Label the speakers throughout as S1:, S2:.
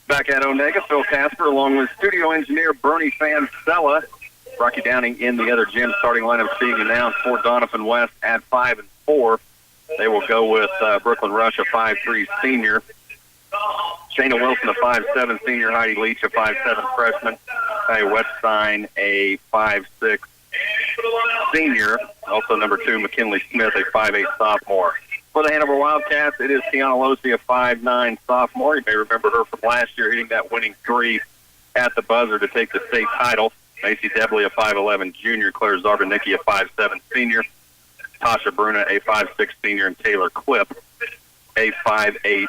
S1: Back at Onega, Phil Casper, along with studio engineer Bernie Fansella. Rocky Downing in the other gym. Starting lineup being announced for Doniphan West at 5 and 4. They will go with Brooklyn Rush, a 5'3" senior. Shayna Wilson, a 5'7" senior. Heidi Leach, a 5'7" freshman. Ty Wetstein, a 5'6" senior. Also number 2, McKinley Smith, a 5'8" sophomore. For the Hanover Wildcats, it is Tiana Losi, a 5'9" sophomore. You may remember her from last year hitting that winning three at the buzzer to take the state title. Macy Debley, a 5'11" junior. Claire Zarbanicki, a 5'7" senior. Tasha Bruna, a 5'6" senior. And Taylor Clip, a 5'8"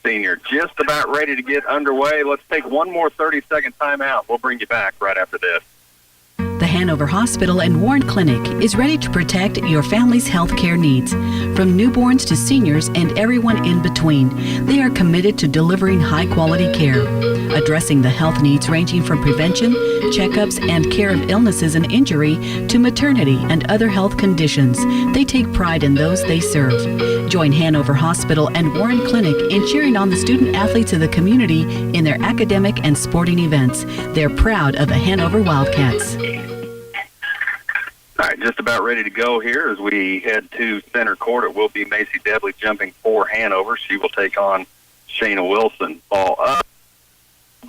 S1: senior. Just about ready to get underway. Let's take one more 30-second timeout. We'll bring you back right after this.
S2: The Hanover Hospital and Warren Clinic is ready to protect your family's health care needs. From newborns to seniors and everyone in between, they are committed to delivering high-quality care, addressing the health needs ranging from prevention, checkups, and care of illnesses and injury to maternity and other health conditions. They take pride in those they serve. Join Hanover Hospital and Warren Clinic in cheering on the student-athletes of the community in their academic and sporting events. They're proud of the Hanover Wildcats.
S1: All right, just about ready to go here as we head to center court. It will be Macy Debley jumping for Hanover. She will take on Shayna Wilson. Ball up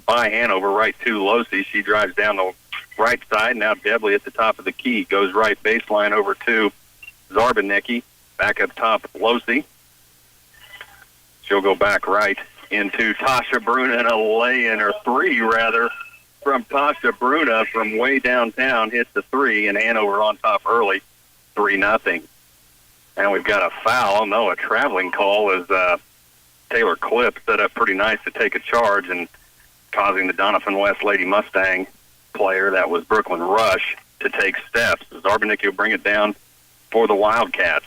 S1: by Hanover, right to Losi. She drives down the right side. Now Debley at the top of the key. Goes right baseline over to Zarbanicki. Back up top, Losi. She'll go back right into Tasha Bruna and a lay-in, or three, rather, from Tasha Bruna from way downtown. Hits the three, and Hanover on top early, 3-0. And we've got a foul. No, a traveling call as Taylor Clip set up pretty nice to take a charge and causing the Doniphan West Lady Mustang player, that was Brooklyn Rush, to take steps. Zarbanicki will bring it down for the Wildcats.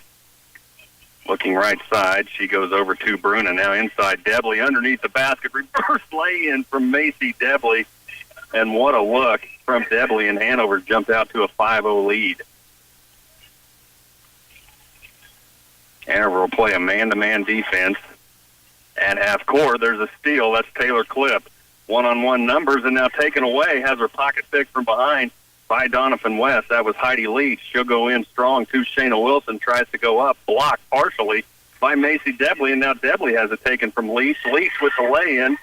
S1: Looking right side, she goes over to Bruna. Now inside, Debley underneath the basket. Reverse lay-in from Macy Debley. And what a look from Debley, and Hanover jumped out to a 5-0 lead. Hanover will play a man-to-man defense. At half court, there's a steal. That's Taylor Clip. One-on-one numbers, and now taken away. Has her pocket picked from behind by Doniphan West. That was Heidi Leach. She'll go in strong to Shayna Wilson. Tries to go up. Blocked partially by Macy Debley, and now Debley has it taken from Leach. Leach with the lay-in.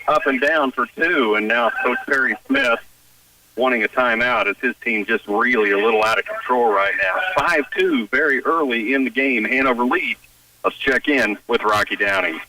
S1: Up and down for two, and now Coach Perry Smith wanting a timeout as his team just really a little out of control right now. 5-2 very early in the game. Hanover leads. Let's check in with Rocky Downing.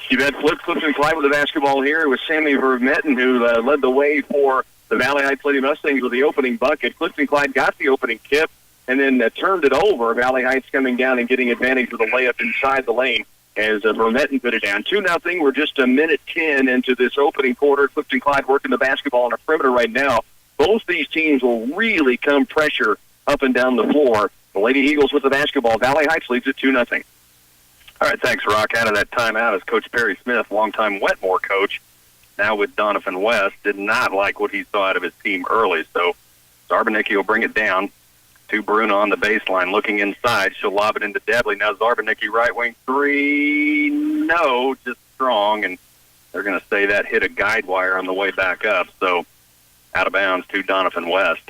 S3: You bet, Flip. Clifton-Clyde with the basketball here. It was Sammy Vermetten who led the way for the Valley Heights Lady Mustangs with the opening bucket. Clifton-Clyde got the opening tip and then turned it over. Valley Heights coming down and getting advantage with a layup inside the lane as Vermetten put it down. 2-0. We're just a minute 10 into this opening quarter. Clifton-Clyde working the basketball on a perimeter right now. Both these teams will really come pressure up and down the floor. The Lady Eagles with the basketball. Valley Heights leads at 2-0.
S1: All right, thanks, Rock. Out of that timeout is Coach Perry Smith, longtime Wetmore coach, now with Doniphan West. Did not like what he saw out of his team early, so Zarbanicki will bring it down to Bruna on the baseline. Looking inside, she'll lob it into Debley. Now Zarbanicki, right wing three. No, just strong, and they're going to say that hit a guide wire on the way back up. So out of bounds to Doniphan West.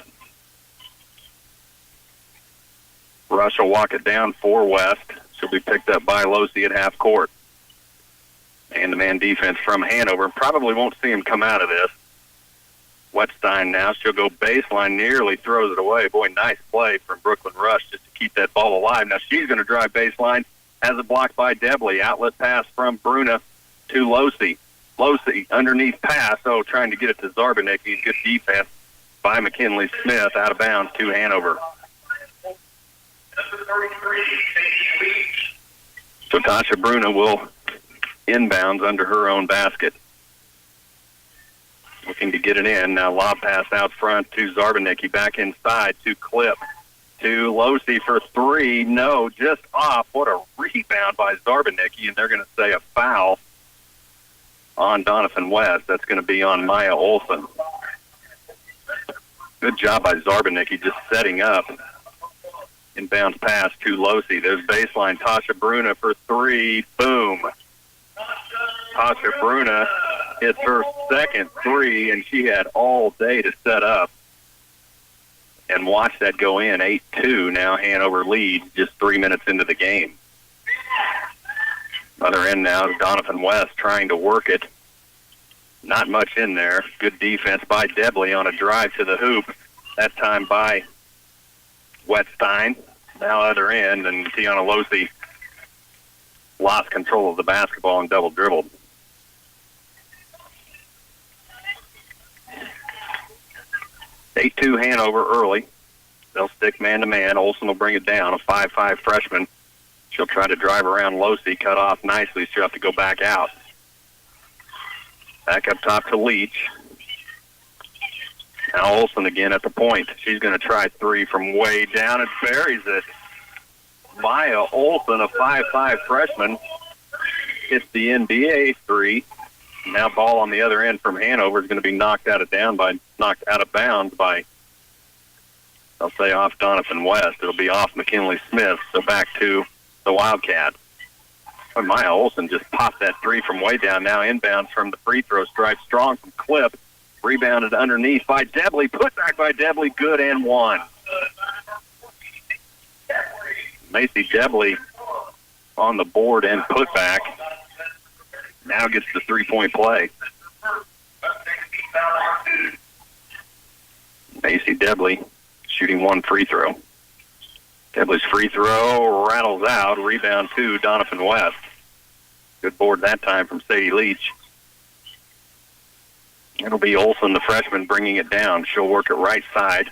S1: Rush will walk it down for West. She'll be picked up by Losi at half court. Man-to-man defense from Hanover. Probably won't see him come out of this. Wetstein now. She'll go baseline, nearly throws it away. Boy, nice play from Brooklyn Rush just to keep that ball alive. Now she's going to drive baseline. Has it blocked by Debley. Outlet pass from Bruna to Losi. Losi, underneath pass. Oh, trying to get it to Zarbanicki. Good defense by McKinley Smith. Out of bounds to Hanover. So Tasha Bruna will inbounds under her own basket. Looking to get it in. Now lob pass out front to Zarbanicki. Back inside to Clip. To Losi for three. No, just off. What a rebound by Zarbanicki. And they're going to say a foul on Doniphan West. That's going to be on Maya Olson. Good job by Zarbanicki just setting up. Inbounds pass to Losi. There's baseline. Tasha Bruna for three. Boom. Tasha Bruna hits her second three, and she had all day to set up. And watch that go in, 8-2. Now Hanover leads just 3 minutes into the game. Other end now is Doniphan West trying to work it. Not much in there. Good defense by Debley on a drive to the hoop. That time by Wetstein. Now other end, and Tiana Losey lost control of the basketball and double dribbled. Eight 2 Hanover early. They'll stick man-to-man. Olsen will bring it down, a 5'5 freshman. She'll try to drive around Losey, cut off nicely. She'll have to go back out. Back up top to Leach. Now Olsen again at the point. She's going to try three from way down and buries it. Maya Olsen, a 5'5 freshman, hits the NBA three. Now ball on the other end from Hanover is going to be knocked out of bounds by, I'll say, off Doniphan West. It'll be off McKinley Smith, so back to the Wildcats. And Maya Olsen just popped that three from way down. Now inbounds from the free throw stripe. Strong from Clip. Rebounded underneath by Debley. Put back by Debley. Good and one. Macy Debley on the board and put back. Now gets the three-point play. Macy Debley shooting one free throw. Debley's free throw rattles out. Rebound to Doniphan West. Good board that time from Sadie Leach. It'll be Olsen, the freshman, bringing it down. She'll work it right side.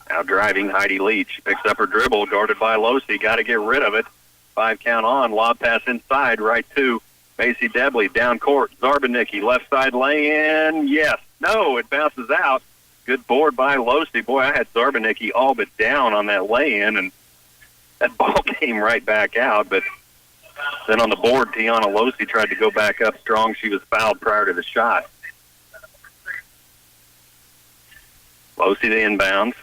S1: Now driving, Heidi Leach picks up her dribble, guarded by Losey. Got to get rid of it. 5 count on. Lob pass inside, right to Macy Debley. Down court, Zarbanicki, left side lay-in. Yes. No, it bounces out. Good board by Losey. Boy, I had Zarbanicki all but down on that lay-in, and that ball came right back out. But then on the board, Tiana Losey tried to go back up strong. She was fouled prior to the shot. Losey the inbounds.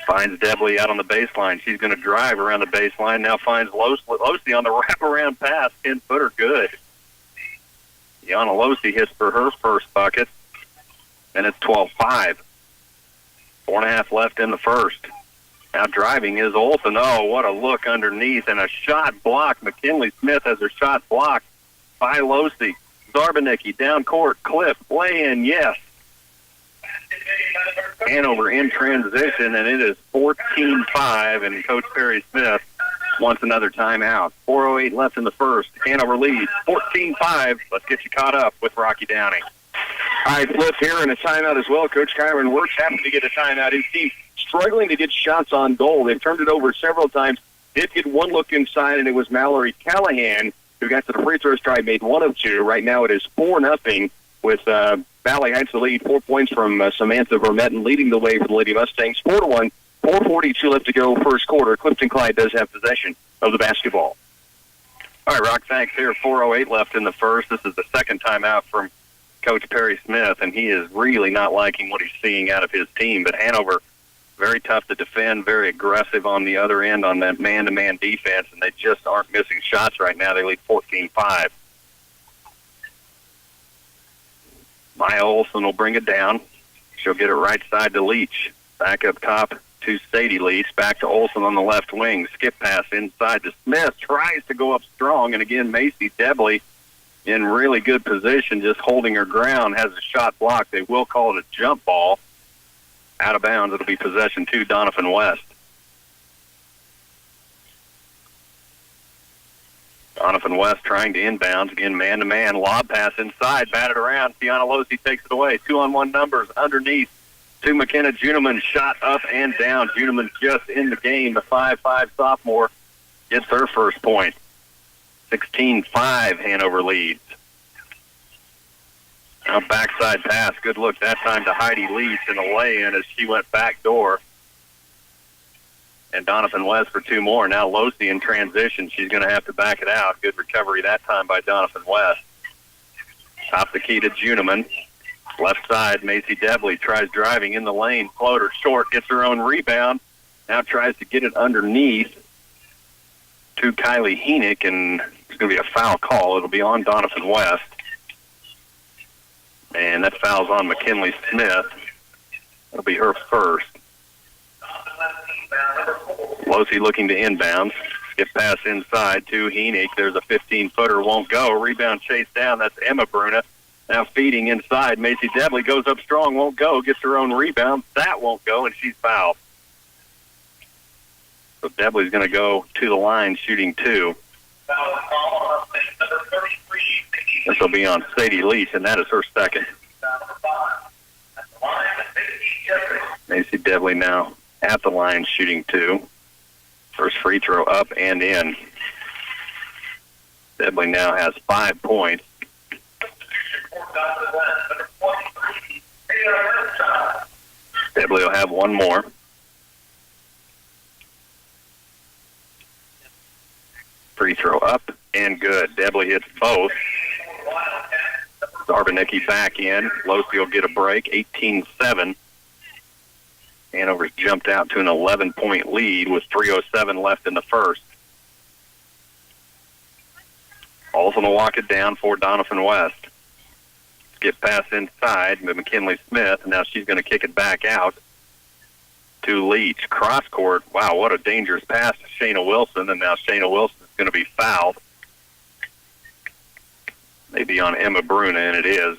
S1: Finds Debley out on the baseline. She's going to drive around the baseline. Now finds Losey on the wraparound pass. 10-footer good. Tiana Losey hits for her first bucket. And it's 12-5. 4.5 left in the first. Now driving is Olsen. Oh, what a look underneath. And a shot blocked. McKinley Smith has her shot blocked by Losey. Zarbanicki down court. Cliff. Play in. Yes. Hanover in transition, and it is 14-5, and Coach Perry Smith wants another timeout. 4:08 left in the first. Hanover leads 14-5. Let's get you caught up with Rocky Downey.
S3: All right, Flip here in a timeout as well. Coach Kyron Wirtz happened to get a timeout. His team struggling to get shots on goal. They've turned it over several times. Did get one look inside, and it was Mallory Callahan who got to the free throw stripe, made one of two. Right now it is 4-0 with Valley Heights the lead. 4 points from Samantha Vermetten leading the way for the Lady Mustangs. 4-1, 4:42 left to go first quarter. Clifton-Clyde does have possession of the basketball.
S1: All right, Rock, thanks. Here, 4:08 left in the first. This is the second timeout from Coach Perry Smith, and he is really not liking what he's seeing out of his team. But Hanover, very tough to defend, very aggressive on the other end on that man-to-man defense, and they just aren't missing shots right now. They lead 14-5. Maya Olsen will bring it down. She'll get it right side to Leach. Back up top to Sadie Leach. Back to Olsen on the left wing. Skip pass inside to Smith. Tries to go up strong. And again, Macy Debley in really good position, just holding her ground, has a shot blocked. They will call it a jump ball. Out of bounds. It'll be possession to Doniphan West. Doniphan West trying to inbounds. Again, man-to-man. Lob pass inside. Batted around. Tiana Losey takes it away. 2-on-1 numbers underneath to McKenna Juneman. Shot up and down. Juneman just in the game. The 5'5 sophomore gets her first point. 16-5 Hanover leads. Now backside pass. Good look that time to Heidi Leach in a lay-in as she went back door. And Doniphan West for two more. Now Losey in transition. She's going to have to back it out. Good recovery that time by Doniphan West. Top the key to Juneman. Left side, Macy Debley tries driving in the lane. Floater short, gets her own rebound. Now tries to get it underneath to Kylie Heenick, and it's going to be a foul call. It'll be on Doniphan West. And that foul's on McKinley Smith. That'll be her first. Losey looking to inbounds. Skip pass inside to Heenick. There's a 15-footer, won't go. Rebound chased down. That's Emma Bruna. Now feeding inside. Macy Debley goes up strong, won't go. Gets her own rebound. That won't go, and she's fouled. So Debley's going to go to the line shooting 2. This will be on Sadie Leach, and that is her second. Macy Debley now at the line shooting 2. First free throw up and in. Debley now has 5 points. Debley will have one more. Free throw up and good. Debley hits both. Zarbanicki back in. Losey will get a break. 18-7. Hanover's jumped out to an 11-point lead with 3:07 left in the first. Olsen will walk it down for Doniphan West. Skip pass inside to McKinley Smith, and now she's going to kick it back out to Leach. Cross court. Wow, what a dangerous pass to Shayna Wilson, and now Shayna Wilson is going to be fouled. Maybe on Emma Bruna, and it is.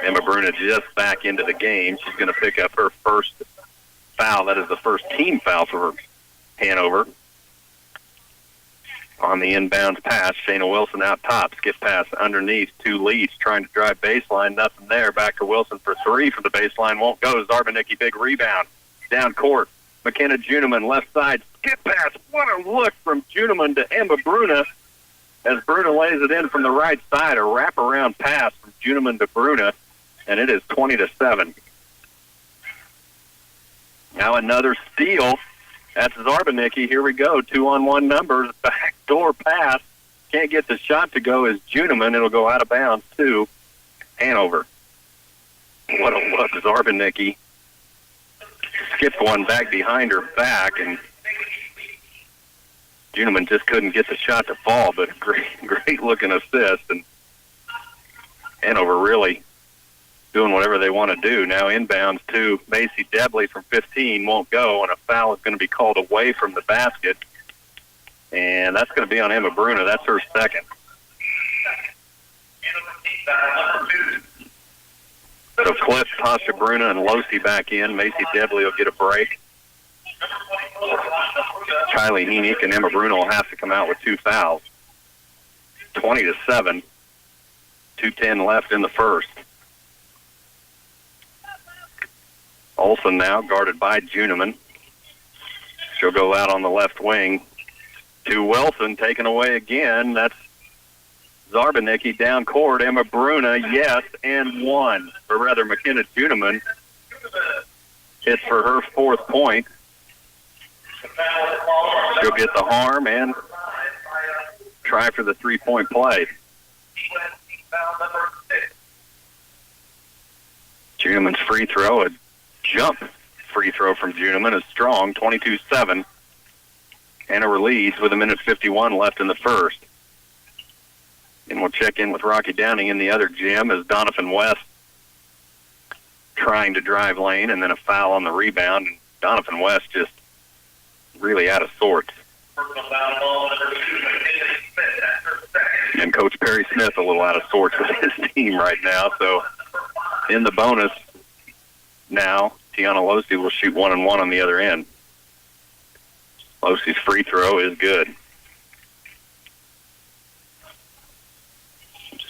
S1: Emma Bruna just back into the game. She's going to pick up her first foul. That is the first team foul for Hanover. On the inbounds pass, Shayna Wilson out top. Skip pass underneath to Leach, trying to drive baseline. Nothing there. Back to Wilson for 3 from the baseline. Won't go. Zarbanicki, big rebound. Down court. McKenna Juneman, left side. Skip pass. What a look from Juneman to Emma Bruna. As Bruna lays it in from the right side. A wraparound pass from Juneman to Bruna. And it is 20-7. Now another steal. That's Zarbanicki. Here we go. 2-on-1 numbers. Backdoor pass. Can't get the shot to go as Juneman. It'll go out of bounds to Hanover. What a look. Zarbanicki skipped one back behind her back, and Juneman just couldn't get the shot to fall, but great looking assist. And Hanover really doing whatever they want to do. Now inbounds to Macy Debley from 15, won't go, and a foul is going to be called away from the basket. And that's going to be on Emma Bruna. That's her second. So Cliff, Tasha Bruna, and Losey back in. Macy Debley will get a break. Kylie Heenick and Emma Bruna will have to come out with 2 fouls. 20-7. 2:10 left in the first. Olsen now guarded by Juneman. She'll go out on the left wing to Wilson, taken away again. That's Zarbanicki down court. Emma Bruna, yes, and one. Or rather, McKenna Juneman hits for her 4th point. She'll get the harm and try for the 3-point play. Juneman's free throw, a jump free throw from Juneman is strong, 22-7. Hanover leads with 1:51 left in the first. And we'll check in with Rocky Downing in the other gym as Doniphan West trying to drive lane, and then a foul on the rebound. And Doniphan West just really out of sorts. And Coach Perry Smith a little out of sorts with his team right now. So in the bonus now, Tiana Losey will shoot 1-and-1 on the other end. Losey's free throw is good.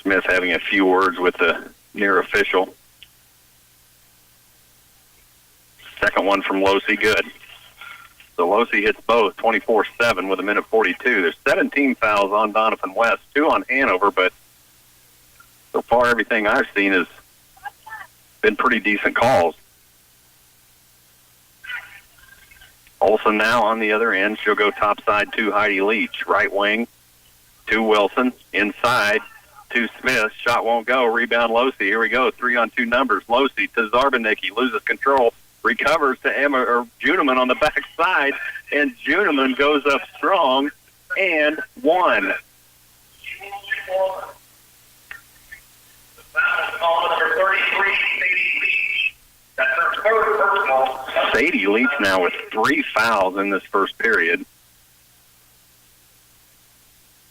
S1: Smith having a few words with the near official. Second one from Losey, good. So Losey hits both, 24-7 with 1:42. There's 17 fouls on Doniphan West, 2 on Hanover, but so far everything I've seen has been pretty decent calls. Olsen now on the other end. She'll go topside to Heidi Leach. Right wing to Wilson. Inside to Smith. Shot won't go. Rebound Losey. Here we go. 3-on-2 numbers. Losey to Zarbanicki. Loses control. Recovers to Juneman on the backside. And Juneman goes up strong and one. Sadie Leach now with 3 fouls in this first period.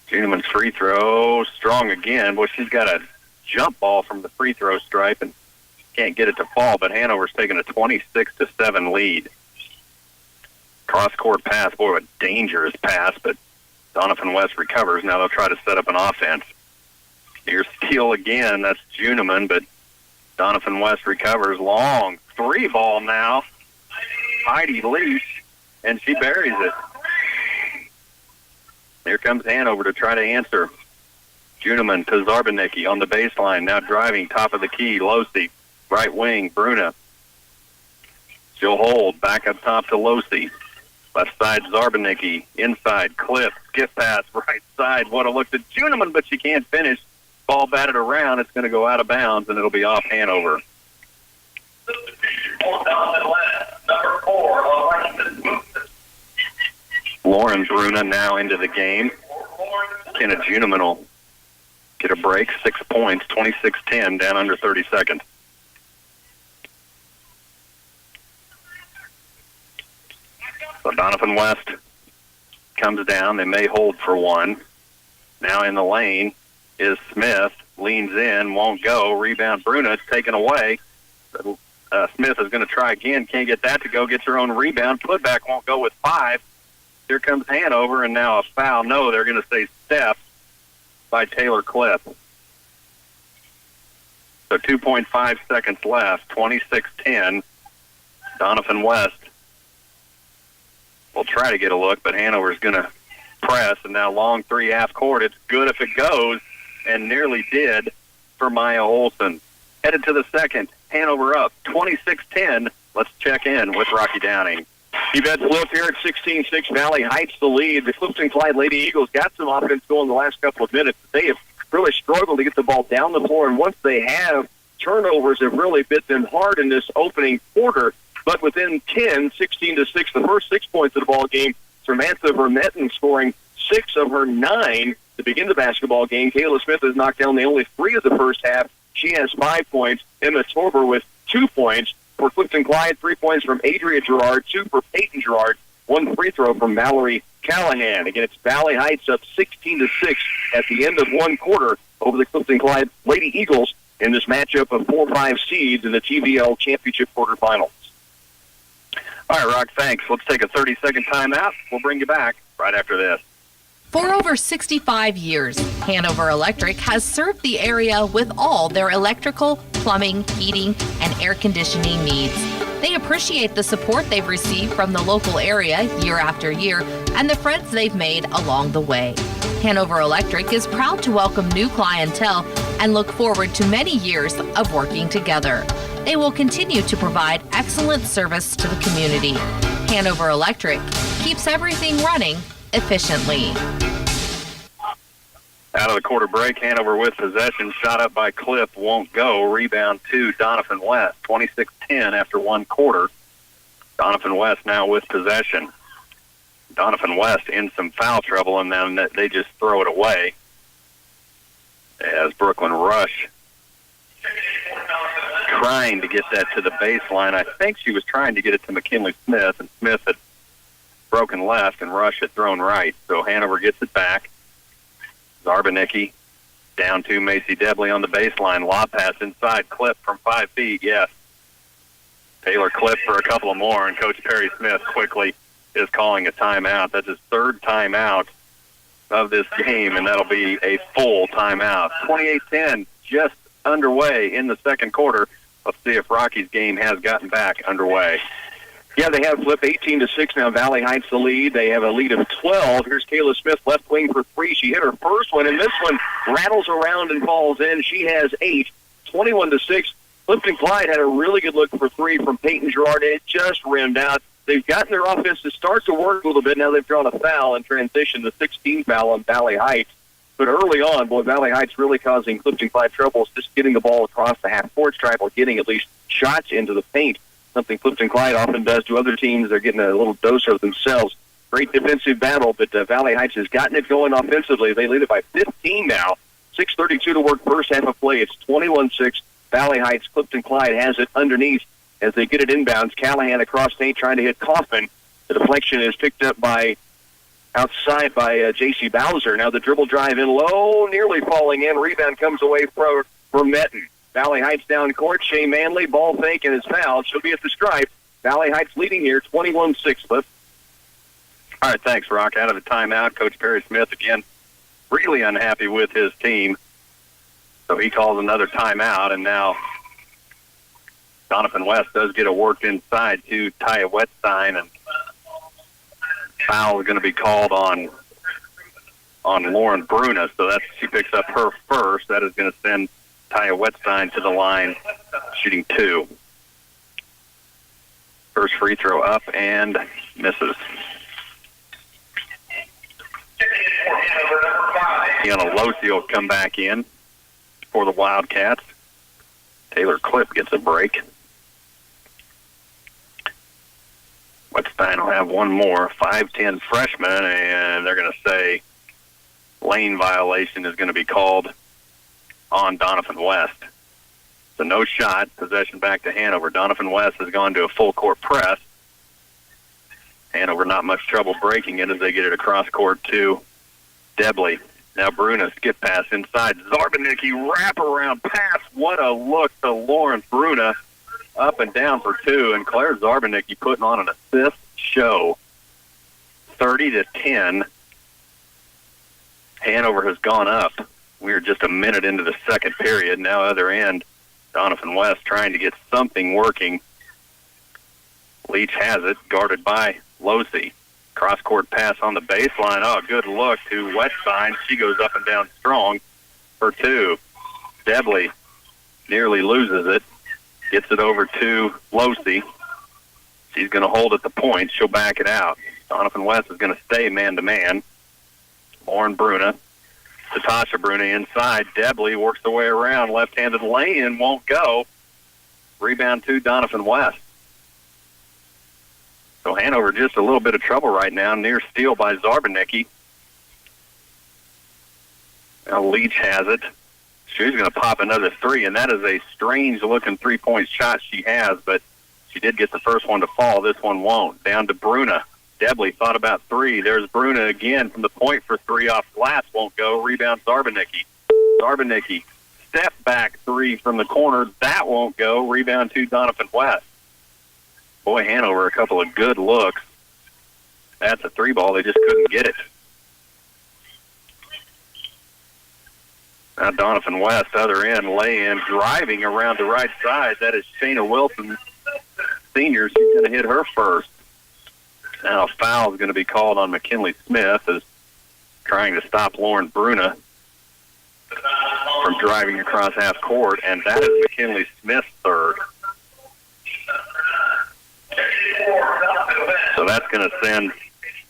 S1: Juneman's free throw, strong again. Boy, she's got a jump ball from the free throw stripe and can't get it to fall, but Hanover's taking a 26-7 lead. Cross-court pass, boy, a dangerous pass, but Doniphan West recovers. Now they'll try to set up an offense. Here's steal again. That's Juneman, but Doniphan West recovers. Long 3 ball now. Heidi Leach, and she buries it. Here comes Hanover to try to answer. Juneman to Zarbanicki on the baseline. Now driving, top of the key. Losi, right wing. Bruna. She'll hold. Back up top to Losi. Left side, Zarbanicki. Inside, Cliff. Skip pass, right side. What a look to Juneman, but she can't finish. Ball batted around. It's going to go out of bounds, and it'll be off Hanover. Lauren Bruna now into the game. Kenna Juneman will get a break. 6 points, 26-10, down under 30 seconds. So Doniphan West comes down. They may hold for one. Now in the lane is Smith. Leans in, won't go. Rebound Bruna. It's taken away. Smith is going to try again. Can't get that to go. Gets her own rebound. Putback won't go with 5. Here comes Hanover, and now a foul. No, they're going to say step by Taylor Cliff. So 2.5 seconds left. 26-10. Doniphan West will try to get a look, but Hanover's going to press, and now long 3 half court. It's good if it goes, and nearly did for Maya Olson. Headed to the second. Hanover up 26-10. Let's check in with Rocky Downing.
S3: You bet, Flip, here at 16-6, Valley Heights the lead. The Clifton-Clyde Lady Eagles got some offense going the last couple of minutes. They have really struggled to get the ball down the floor, and once they have, turnovers have really bit them hard in this opening quarter. But within 10, 16-6, the first 6 points of the ball game, Samantha Vermetten scoring 6 of her 9 to begin the basketball game. Kayla Smith has knocked down the only 3 of the first half. She has 5 points. Emma Torber with 2 points. For Clifton-Clyde, 3 points from Adria Gerard, 2 for Peyton Gerard, 1 free throw from Mallory Callahan. Again, it's Valley Heights up 16-6 at the end of one quarter over the Clifton-Clyde Lady Eagles in this matchup of 4-5 seeds in the TVL Championship quarterfinals.
S1: All right, Rock, thanks. Let's take a 30-second timeout. We'll bring you back right after this.
S4: For over 65 years, Hanover Electric has served the area with all their electrical, plumbing, heating, and air conditioning needs. They appreciate the support they've received from the local area year after year and the friends they've made along the way. Hanover Electric is proud to welcome new clientele and look forward to many years of working together. They will continue to provide excellent service to the community. Hanover Electric keeps everything running efficiently.
S1: Out of the quarter break, Hanover with possession. Shot up by Cliff, won't go. Rebound to Doniphan West. 26-10 after one quarter. Doniphan West now with possession. Doniphan West in some foul trouble, and then they just throw it away as Brooklyn Rush trying to get that to the baseline. I think she was trying to get it to McKinley Smith, and Smith had broken left, and Rush had thrown right. So Hanover gets it back. Zarbanicki down to Macy Debley on the baseline. Lob pass inside. Clip from 5 feet. Yes. Taylor Clip for a couple of more, and Coach Perry Smith quickly is calling a timeout. That's his 3rd timeout of this game, and that'll be a full timeout. 28-10, just underway in the second quarter. Let's see if Rocky's game has gotten back underway.
S3: Yeah, they have flipped 18-6 now. Valley Heights the lead. They have a lead of 12. Here's Kayla Smith, left wing for 3. She hit her first one, and this one rattles around and falls in. She has 8. 21-6. Clifton-Clyde had a really good look for 3 from Peyton Gerard. It just rimmed out. They've gotten their offense to start to work a little bit. Now they've drawn a foul and transition to 16 foul on Valley Heights. But early on, boy, Valley Heights really causing Clifton-Clyde troubles, just getting the ball across the half-court stripe or getting at least shots into the paint. Something Clifton-Clyde often does to other teams. They're getting a little dose of themselves. Great defensive battle, but Valley Heights has gotten it going offensively. They lead it by 15 now. 6:32 to work first half of play. It's 21-6. Valley Heights, Clifton-Clyde has it underneath as they get it inbounds. Callahan across state trying to hit Kaufman. The deflection is picked up outside by J.C. Bowser. Now the dribble drive in low, nearly falling in. Rebound comes away for Metten. Valley Heights down court. Shea Manley, ball fake and is fouled. She'll be at the stripe. Valley Heights leading here, 21-6, Cliff.
S1: All right, thanks, Rock. Out of the timeout, Coach Perry Smith, again, really unhappy with his team. So he calls another timeout, and now Doniphan West does get it worked inside to Taya Wetstein, and foul is going to be called on Lauren Bruna. So she picks up her first. That is going to send Taya Wetstein to the line, shooting 2. First free throw up and misses. Tiana Losi will come back in for the Wildcats. Taylor Clip gets a break. Wetstein will have one more, 5'10" freshman, and they're going to say lane violation is going to be called on Doniphan West. So no shot, possession back to Hanover. Doniphan West has gone to a full court press. Hanover not much trouble breaking it as they get it across court to Debley. Now Bruna skip pass inside. Zarbanicki wraparound pass. What a look to Lauren Bruna. Up and down for 2, and Claire Zarbanicki putting on an assist show. 30-10. Hanover has gone up. We are just a minute into the second period. Now other end, Doniphan West trying to get something working. Leach has it, guarded by Losi. Cross-court pass on the baseline. Oh, good look to Wetstein. She goes up and down strong for 2. Debley nearly loses it. Gets it over to Losi. She's going to hold at the point. She'll back it out. Doniphan West is going to stay man-to-man. Lauren Bruna. Tatasha Bruna inside. Debley works the way around. Left-handed lay-in won't go. Rebound to Doniphan West. So Hanover just a little bit of trouble right now. Near steal by Zarbanicki. Now Leach has it. She's going to pop another 3, and that is a strange-looking three-point shot she has, but she did get the first one to fall. This one won't. Down to Bruna. Debley thought about 3. There's Bruna again from the point for 3 off glass. Won't go. Rebound Zarbanicki. Zarbanicki. Step back 3 from the corner. That won't go. Rebound to Doniphan West. Boy, Hanover, a couple of good looks. That's a 3 ball. They just couldn't get it. Now Doniphan West, other end, lay-in, driving around the right side. That is Shayna Wilson, senior. She's going to hit her first. Now a foul is going to be called on McKinley Smith as trying to stop Lauren Bruna from driving across half court, and that is McKinley Smith's third. So that's going to send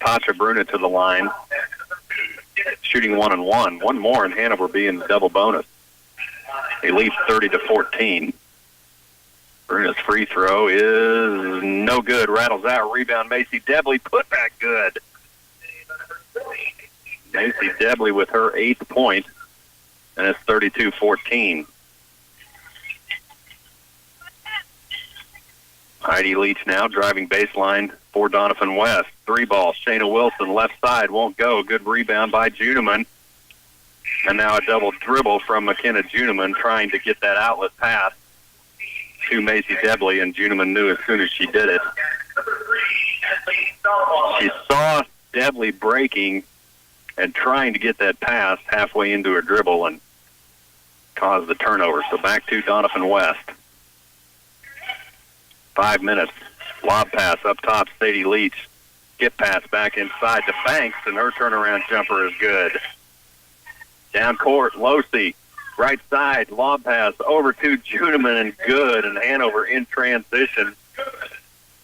S1: Tasha Bruna to the line, shooting 1-and-1. One more, and Hanover be in the double bonus. They lead 30-14. Bruna's free throw is no good. Rattles out. Rebound, Macy Debley. Put back good. Macy Debley with her 8th point, and it's 32-14. Heidi Leach now driving baseline for Doniphan West. 3 ball. Shayna Wilson, left side, won't go. Good rebound by Juneman. And now a double dribble from McKenna Juneman trying to get that outlet pass to Macy Debley, and Juneman knew as soon as she did it. She saw Debley breaking and trying to get that pass halfway into her dribble and caused the turnover. So back to Doniphan West. 5 minutes. Lob pass up top, Sadie Leach. Skip pass back inside to Banks, and her turnaround jumper is good. Down court, Losi. Right side, lob pass over to Juneman, and good. And Hanover in transition,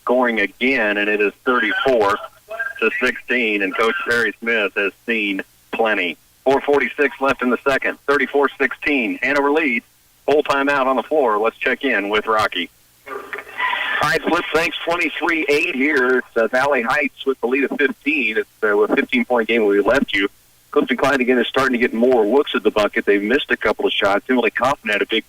S1: scoring again, and it is 34-16. And Coach Perry Smith has seen plenty. 4:46 left in the second. 34-16. Hanover leads. Full timeout on the floor. Let's check in with Rocky.
S3: All right, Flip, thanks. 23-8 here. It's Valley Heights with the lead of 15. It's a 15-point game when we left you. Clifton-Clyde again is starting to get more looks at the bucket. They've missed a couple of shots. Emily Coffin had a big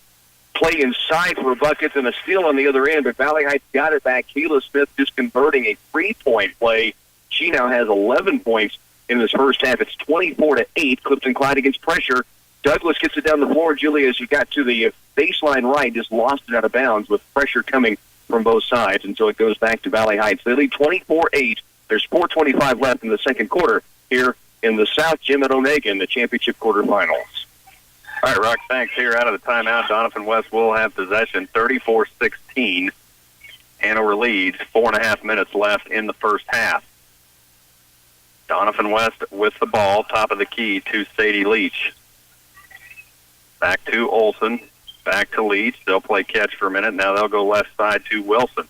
S3: play inside for buckets and a steal on the other end, but Valley Heights got it back. Kayla Smith just converting a 3-point play. She now has 11 points in this first half. It's 24-8. Clifton-Clyde against pressure. Douglas gets it down the floor. Julia, as you got to the baseline right, just lost it out of bounds with pressure coming from both sides, and so it goes back to Valley Heights. They lead 24-8. There's 4:25 left in the second quarter here in the South Gym at Onega in the championship quarterfinals.
S1: All right, Rock, thanks. Here out of the timeout, Doniphan West will have possession, 34-16. Hanover leads, 4.5 minutes left in the first half. Doniphan West with the ball, top of the key to Sadie Leach. Back to Olson, back to Leach. They'll play catch for a minute. Now they'll go left side to Wilson.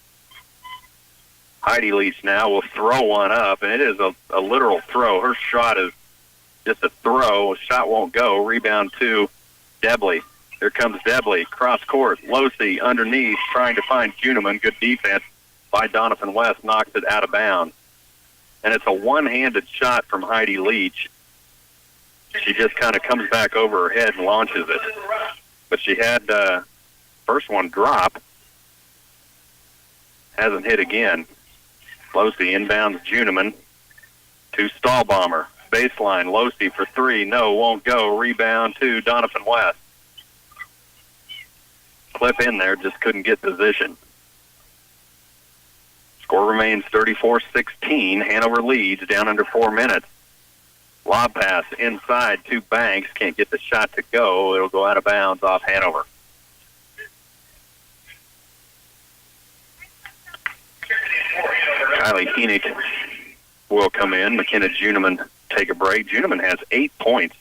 S1: Heidi Leach now will throw one up, and it is a literal throw. Her shot is just a throw. Shot won't go. Rebound to Debley. Here comes Debley. Cross court. Losey underneath trying to find Juniman. Good defense by Doniphan West. Knocks it out of bounds. And it's a one-handed shot from Heidi Leach. She just kind of comes back over her head and launches it. But she had first one drop. Hasn't hit again. Losey inbounds Juniman to Stahlbomber. Baseline, Losey for three. No, won't go. Rebound to Doniphan West. Clip in there, just couldn't get position. Score remains 34-16. Hanover leads, down under 4 minutes. Lob pass inside to Banks. Can't get the shot to go. It'll go out of bounds off Hanover. Kylie Heenick will come in. McKenna Juniman take a break. Juniman has 8 points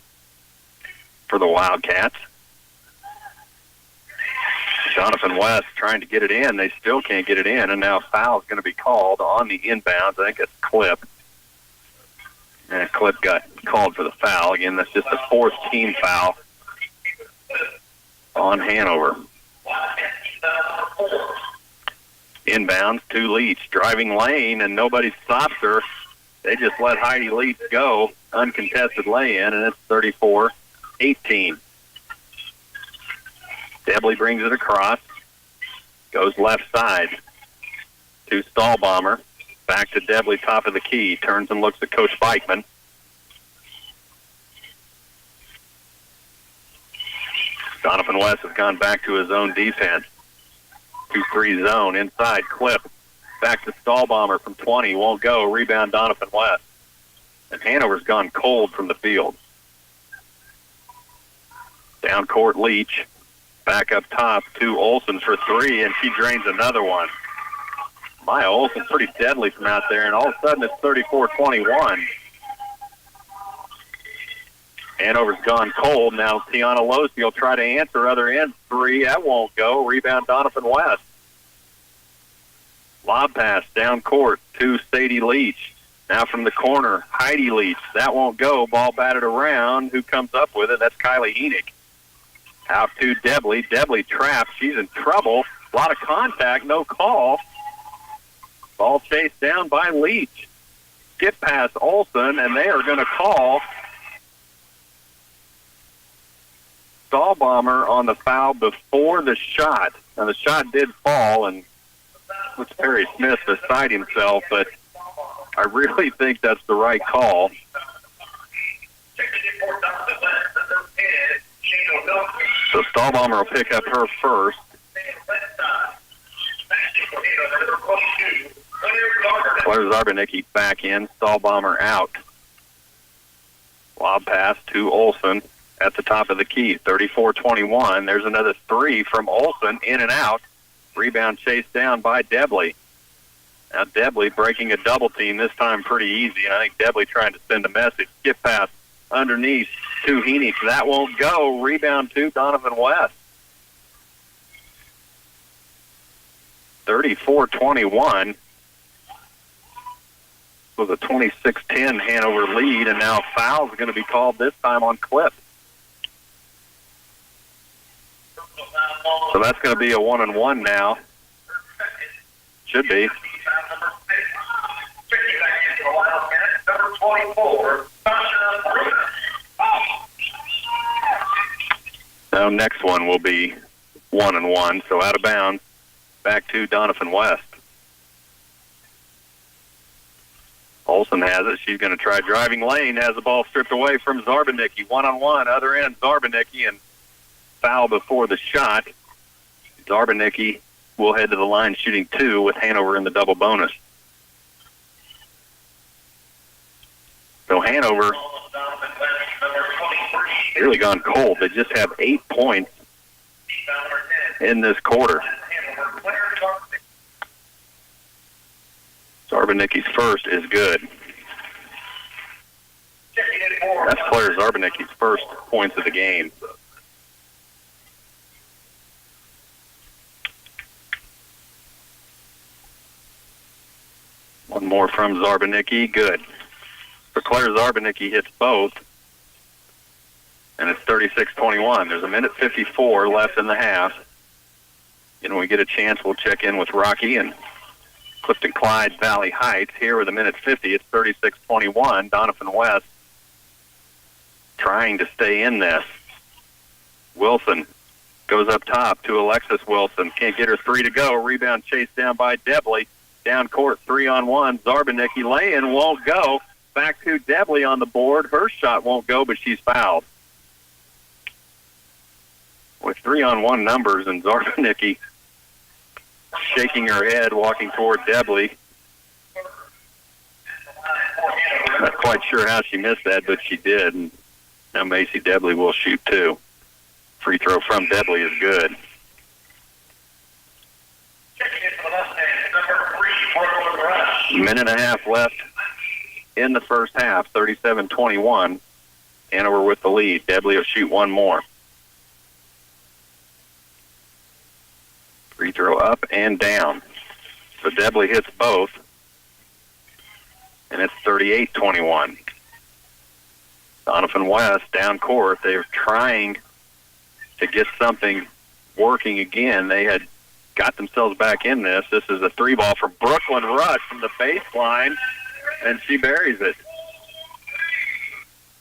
S1: for the Wildcats. Doniphan West trying to get it in. They still can't get it in, and now foul's going to be called on the inbounds. I think it's Clip. And Clip got called for the foul. Again, that's just the fourth team foul on Hanover. Inbounds to Leach. Driving lane, and nobody stops her. They just let Heidi Leach go. Uncontested lay-in, and it's 34-18. Debley brings it across. Goes left side to Stahlbomber. Back to Debley, top of the key. Turns and looks at Coach Beichman. Doniphan West has gone back to his own defense. 2-3 zone. Inside, Clip. Back to Stahlbomber from 20. Won't go. Rebound, Doniphan West. And Hanover's gone cold from the field. Down court, Leach. Back up top to Olson for three, and she drains another one. Maya Olson pretty deadly from out there, and all of a sudden it's 34-21. Hanover's gone cold. Now Tiana Losey will try to answer other end three. That won't go. Rebound Doniphan West. Lob pass down court to Sadie Leach. Now from the corner, Heidi Leach. That won't go. Ball batted around. Who comes up with it? That's Kylie Heenick. Out to Debley. Debley trapped. She's in trouble. A lot of contact. No call. Ball chased down by Leach. Skip past Olson, and they are going to call Stahlbomber on the foul before the shot. Now, the shot did fall, and looks Perry Smith beside himself, but I really think that's the right call. So Stahlbomber will pick up her first. Claire Zarbanicki back in. Stahlbomber out. Lob pass to Olson at the top of the key. 34-21. There's another three from Olson. In and out. Rebound chased down by Debley. Now Debley breaking a double team, this time pretty easy. And I think Debley trying to send a message. Skip pass underneath to Heaney. That won't go. Rebound to Doniphan West. 34-21. Was a 26-10 Hanover lead, and now foul's going to be called this time on Clip. So that's going to be a 1-and-1 now. Should be. Now next one will be 1-1, so out of bounds. Back to Doniphan West. Olsen has it. She's going to try driving lane. Has the ball stripped away from Zarbanicki. 1-on-1, other end, Zarbanicki, and foul before the shot. Zarbanicki will head to the line shooting 2 with Hanover in the double bonus. So Hanover really gone cold. They just have 8 points in this quarter. Zarbanicki's first is good. That's Claire Zarbanicki's first points of the game. One more from Zarbanicki. Good. For Claire Zarbanicki hits both. And it's 36-21. There's a minute 54 left in the half. And when we get a chance, we'll check in with Rocky and Clifton-Clyde Valley Heights. Here with a minute 50, it's 36-21. Doniphan West trying to stay in this. Wilson goes up top to Alexis Wilson. Can't get her 3 to go. Rebound chased down by Debley. Down court, 3-on-1. Zarbanicki lay-in won't go. Back to Debley on the board. Her shot won't go, but she's fouled. With 3-on-1 numbers and Zarbanicki shaking her head, walking toward Debley. Not quite sure how she missed that, but she did. And now Macy Debley will shoot 2. Free throw from Debley is good. Minute and a half left in the first half, 37-21. Hanover with the lead. Debley will shoot 1 more. Free throw up and down. So Debley hits both. And it's 38-21. Doniphan West down court. They're trying to get something working again. They had got themselves back in this. This is a 3-ball from Brooklyn Rush from the baseline, and she buries it.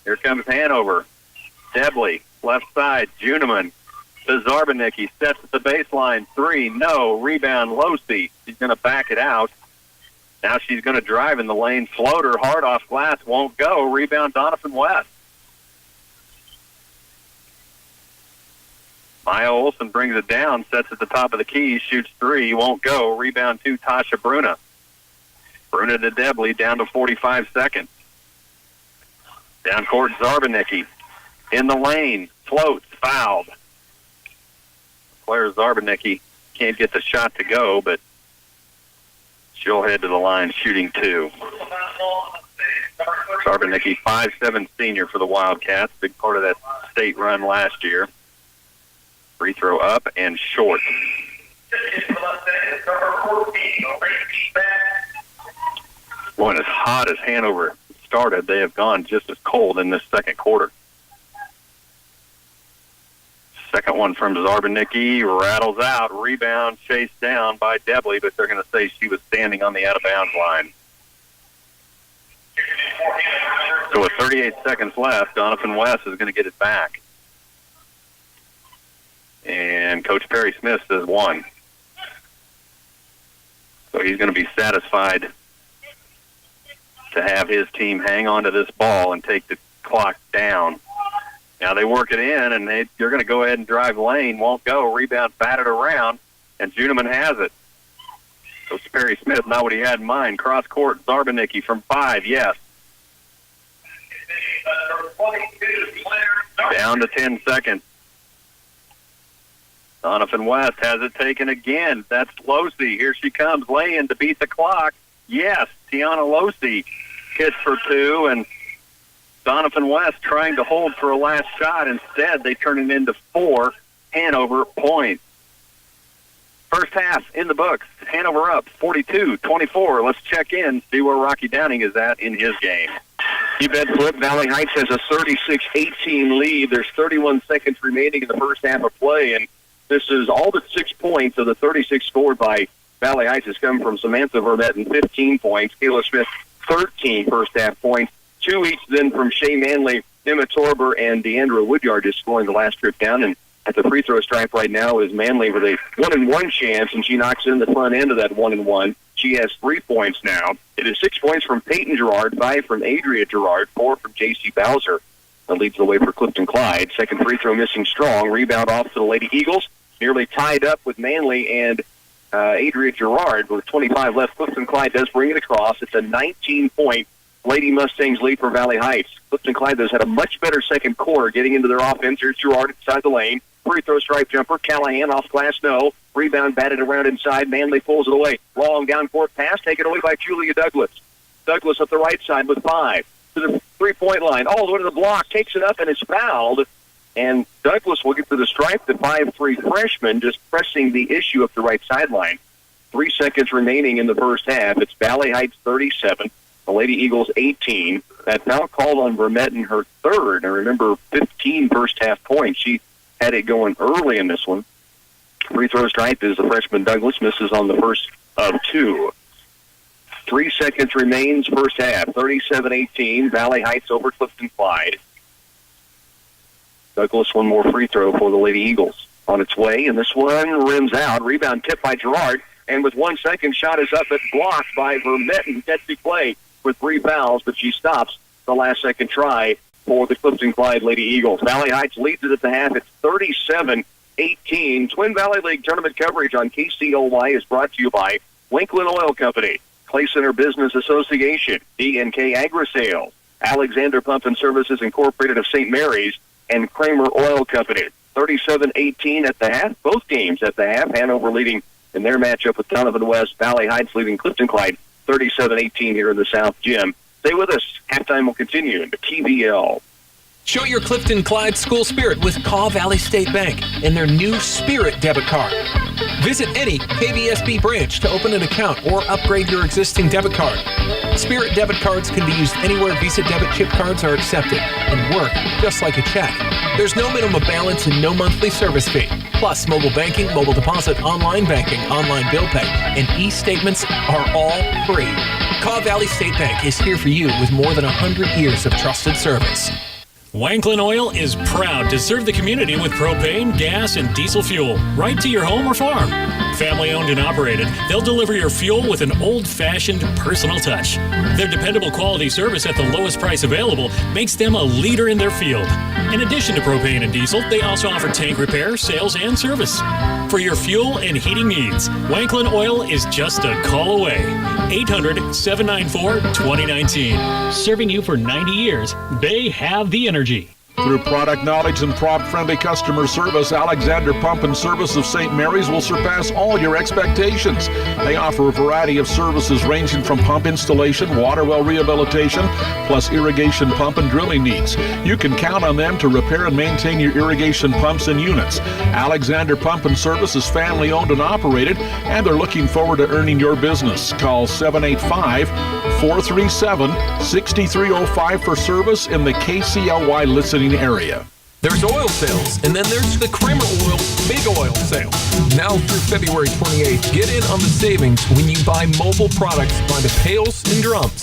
S1: Here comes Hanover. Debley, left side. Juneman to Zarbanicki. Sets at the baseline. 3, no. Rebound, Losey. She's going to back it out. Now she's going to drive in the lane. Floater, hard off glass, won't go. Rebound, Doniphan West. Maya Olsen brings it down, sets at the top of the key, shoots 3, won't go. Rebound to Tasha Bruna. Bruna to Debley, down to 45 seconds. Down court, Zarbanicki. In the lane, floats, fouled. Claire Zarbanicki can't get the shot to go, but she'll head to the line shooting 2. Zarbanicki, 5'7" senior for the Wildcats, big part of that state run last year. Free throw up and short. Going as hot as Hanover started, they have gone just as cold in this second quarter. Second one from Zarbanicki, rattles out, rebound chased down by Debley, but they're going to say she was standing on the out-of-bounds line. So with 38 seconds left, Doniphan West is going to get it back. And Coach Perry Smith says 1. So he's going to be satisfied to have his team hang on to this ball and take the clock down. Now they work it in, and you're going to go ahead and drive lane. Won't go. Rebound batted around, and Juneman has it. Coach Perry Smith, not what he had in mind. Cross court, Zarbanicki from 5, yes. Down to 10 seconds. Doniphan West has it taken again. That's Losey. Here she comes, laying to beat the clock. Yes, Tiana Losey hits for 2, and Doniphan West trying to hold for a last shot. Instead, they turn it into 4 Hanover points. First half in the books. Hanover up 42-24. Let's check in, see where Rocky Downing is at in his game.
S3: You bet, Flip. Valley Heights has a 36-18 lead. There's 31 seconds remaining in the first half of play, and this is all but 6 points of the 36 scored by Valley Heights has come from Samantha Vermette and 15 points. Kayla Smith, 13 first-half points. 2 each then from Shay Manley, Emma Torber, and Deandra Woodyard just scoring the last trip down. And at the free throw stripe right now is Manley with a 1-and-1 chance, and she knocks in the front end of that 1-and-1. She has 3 points now. It is 6 points from Peyton Gerard, 5 from Adria Gerard, 4 from J.C. Bowser. That leads the way for Clifton-Clyde. Second free throw missing strong. Rebound off to the Lady Eagles. Nearly tied up with Manley and Adria Gerard with 25 left. Clifton-Clyde does bring it across. It's a 19-point Lady Mustangs lead for Valley Heights. Clifton-Clyde has had a much better second quarter getting into their offense. Here's Gerard inside the lane. Free throw stripe jumper. Callahan off glass, no. Rebound batted around inside. Manley pulls it away. Long down court pass taken away by Julia Douglas. Douglas up the right side with 5. To the three-point line. All the way to the block. Takes it up and is fouled. And Douglas will get to the stripe. The 5'3" freshman just pressing the issue up the right sideline. 3 seconds remaining in the first half. It's Valley Heights 37. The Lady Eagles 18. That foul called on Vermette, her third. And remember, 15 first-half points. She had it going early in this one. Free throw stripe is the freshman Douglas. Misses on the first of 2. 3 seconds remains first half. 37-18. Valley Heights over Clifton-Clyde. Douglas, one more free throw for the Lady Eagles. On its way, and this one rims out. Rebound tipped by Gerard. And with 1 second, shot is up. It's blocked by Vermette and Betsy Clay with 3 fouls, but she stops the last second try for the Clifton-Clyde Lady Eagles. Valley Heights leads it at the half. It's 37-18. Twin Valley League tournament coverage on KCLY is brought to you by Winklin Oil Company, Clay Center Business Association, D&K Agri-Sales, Alexander Pump and Services Incorporated of St. Mary's, and Kramer Oil Company. 37-18 at the half. Both games at the half. Hanover leading in their matchup with Doniphan West. Valley Heights leading Clifton-Clyde 37-18 here in the South Gym. Stay with us. Halftime will continue in the TVL.
S5: Show your Clifton-Clyde school spirit with Kaw Valley State Bank and their new Spirit debit card. Visit any KVSB branch to open an account or upgrade your existing debit card. Spirit debit cards can be used anywhere Visa debit chip cards are accepted and work just like a check. There's no minimum balance and no monthly service fee. Plus, mobile banking, mobile deposit, online banking, online bill pay, and e-statements are all free. Kaw Valley State Bank is here for you with more than 100 years of trusted service.
S6: Wanklin Oil is proud to serve the community with propane, gas, and diesel fuel right to your home or farm. Family owned and operated, they'll deliver your fuel with an old-fashioned personal touch. Their dependable quality service at the lowest price available makes them a leader in their field. In addition to propane and diesel, they also offer tank repair, sales, and service. For your fuel and heating needs, Wanklin Oil is just a call away. 800-794-2019. Serving you for 90 years, they have the energy.
S7: Through product knowledge and prompt-friendly customer service, Alexander Pump and Service of St. Mary's will surpass all your expectations. They offer a variety of services ranging from pump installation, water well rehabilitation, plus irrigation pump and drilling needs. You can count on them to repair and maintain your irrigation pumps and units. Alexander Pump and Service is family-owned and operated, and they're looking forward to earning your business. Call 785-437-6305 for service in the KCLY listening area.
S5: There's oil sales, and then there's the Kramer Oil Big Oil Sale. Now through February 28th, get in on the savings when you buy mobile products by the pails and drums.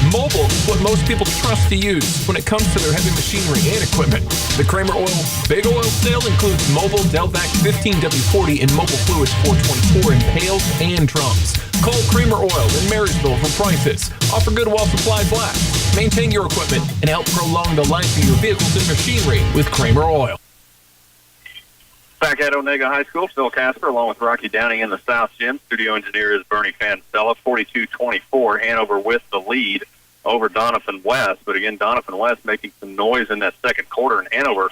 S5: Mobile is what most people trust to use when it comes to their heavy machinery and equipment. The Kramer Oil Big Oil Sale includes mobile Delvac 15W40 and mobile fluids 424 in pails and drums. Call Kramer Oil in Marysville for prices. Offer good while supplies last. Maintain your equipment and help prolong the life of your vehicles and machinery with Kramer Oil.
S1: Back at Onega High School, Phil Casper along with Rocky Downing in the South Gym. Studio engineer is Bernie Fancella. 42-24, Hanover with the lead over Doniphan West. But again, Doniphan West making some noise in that second quarter, and Hanover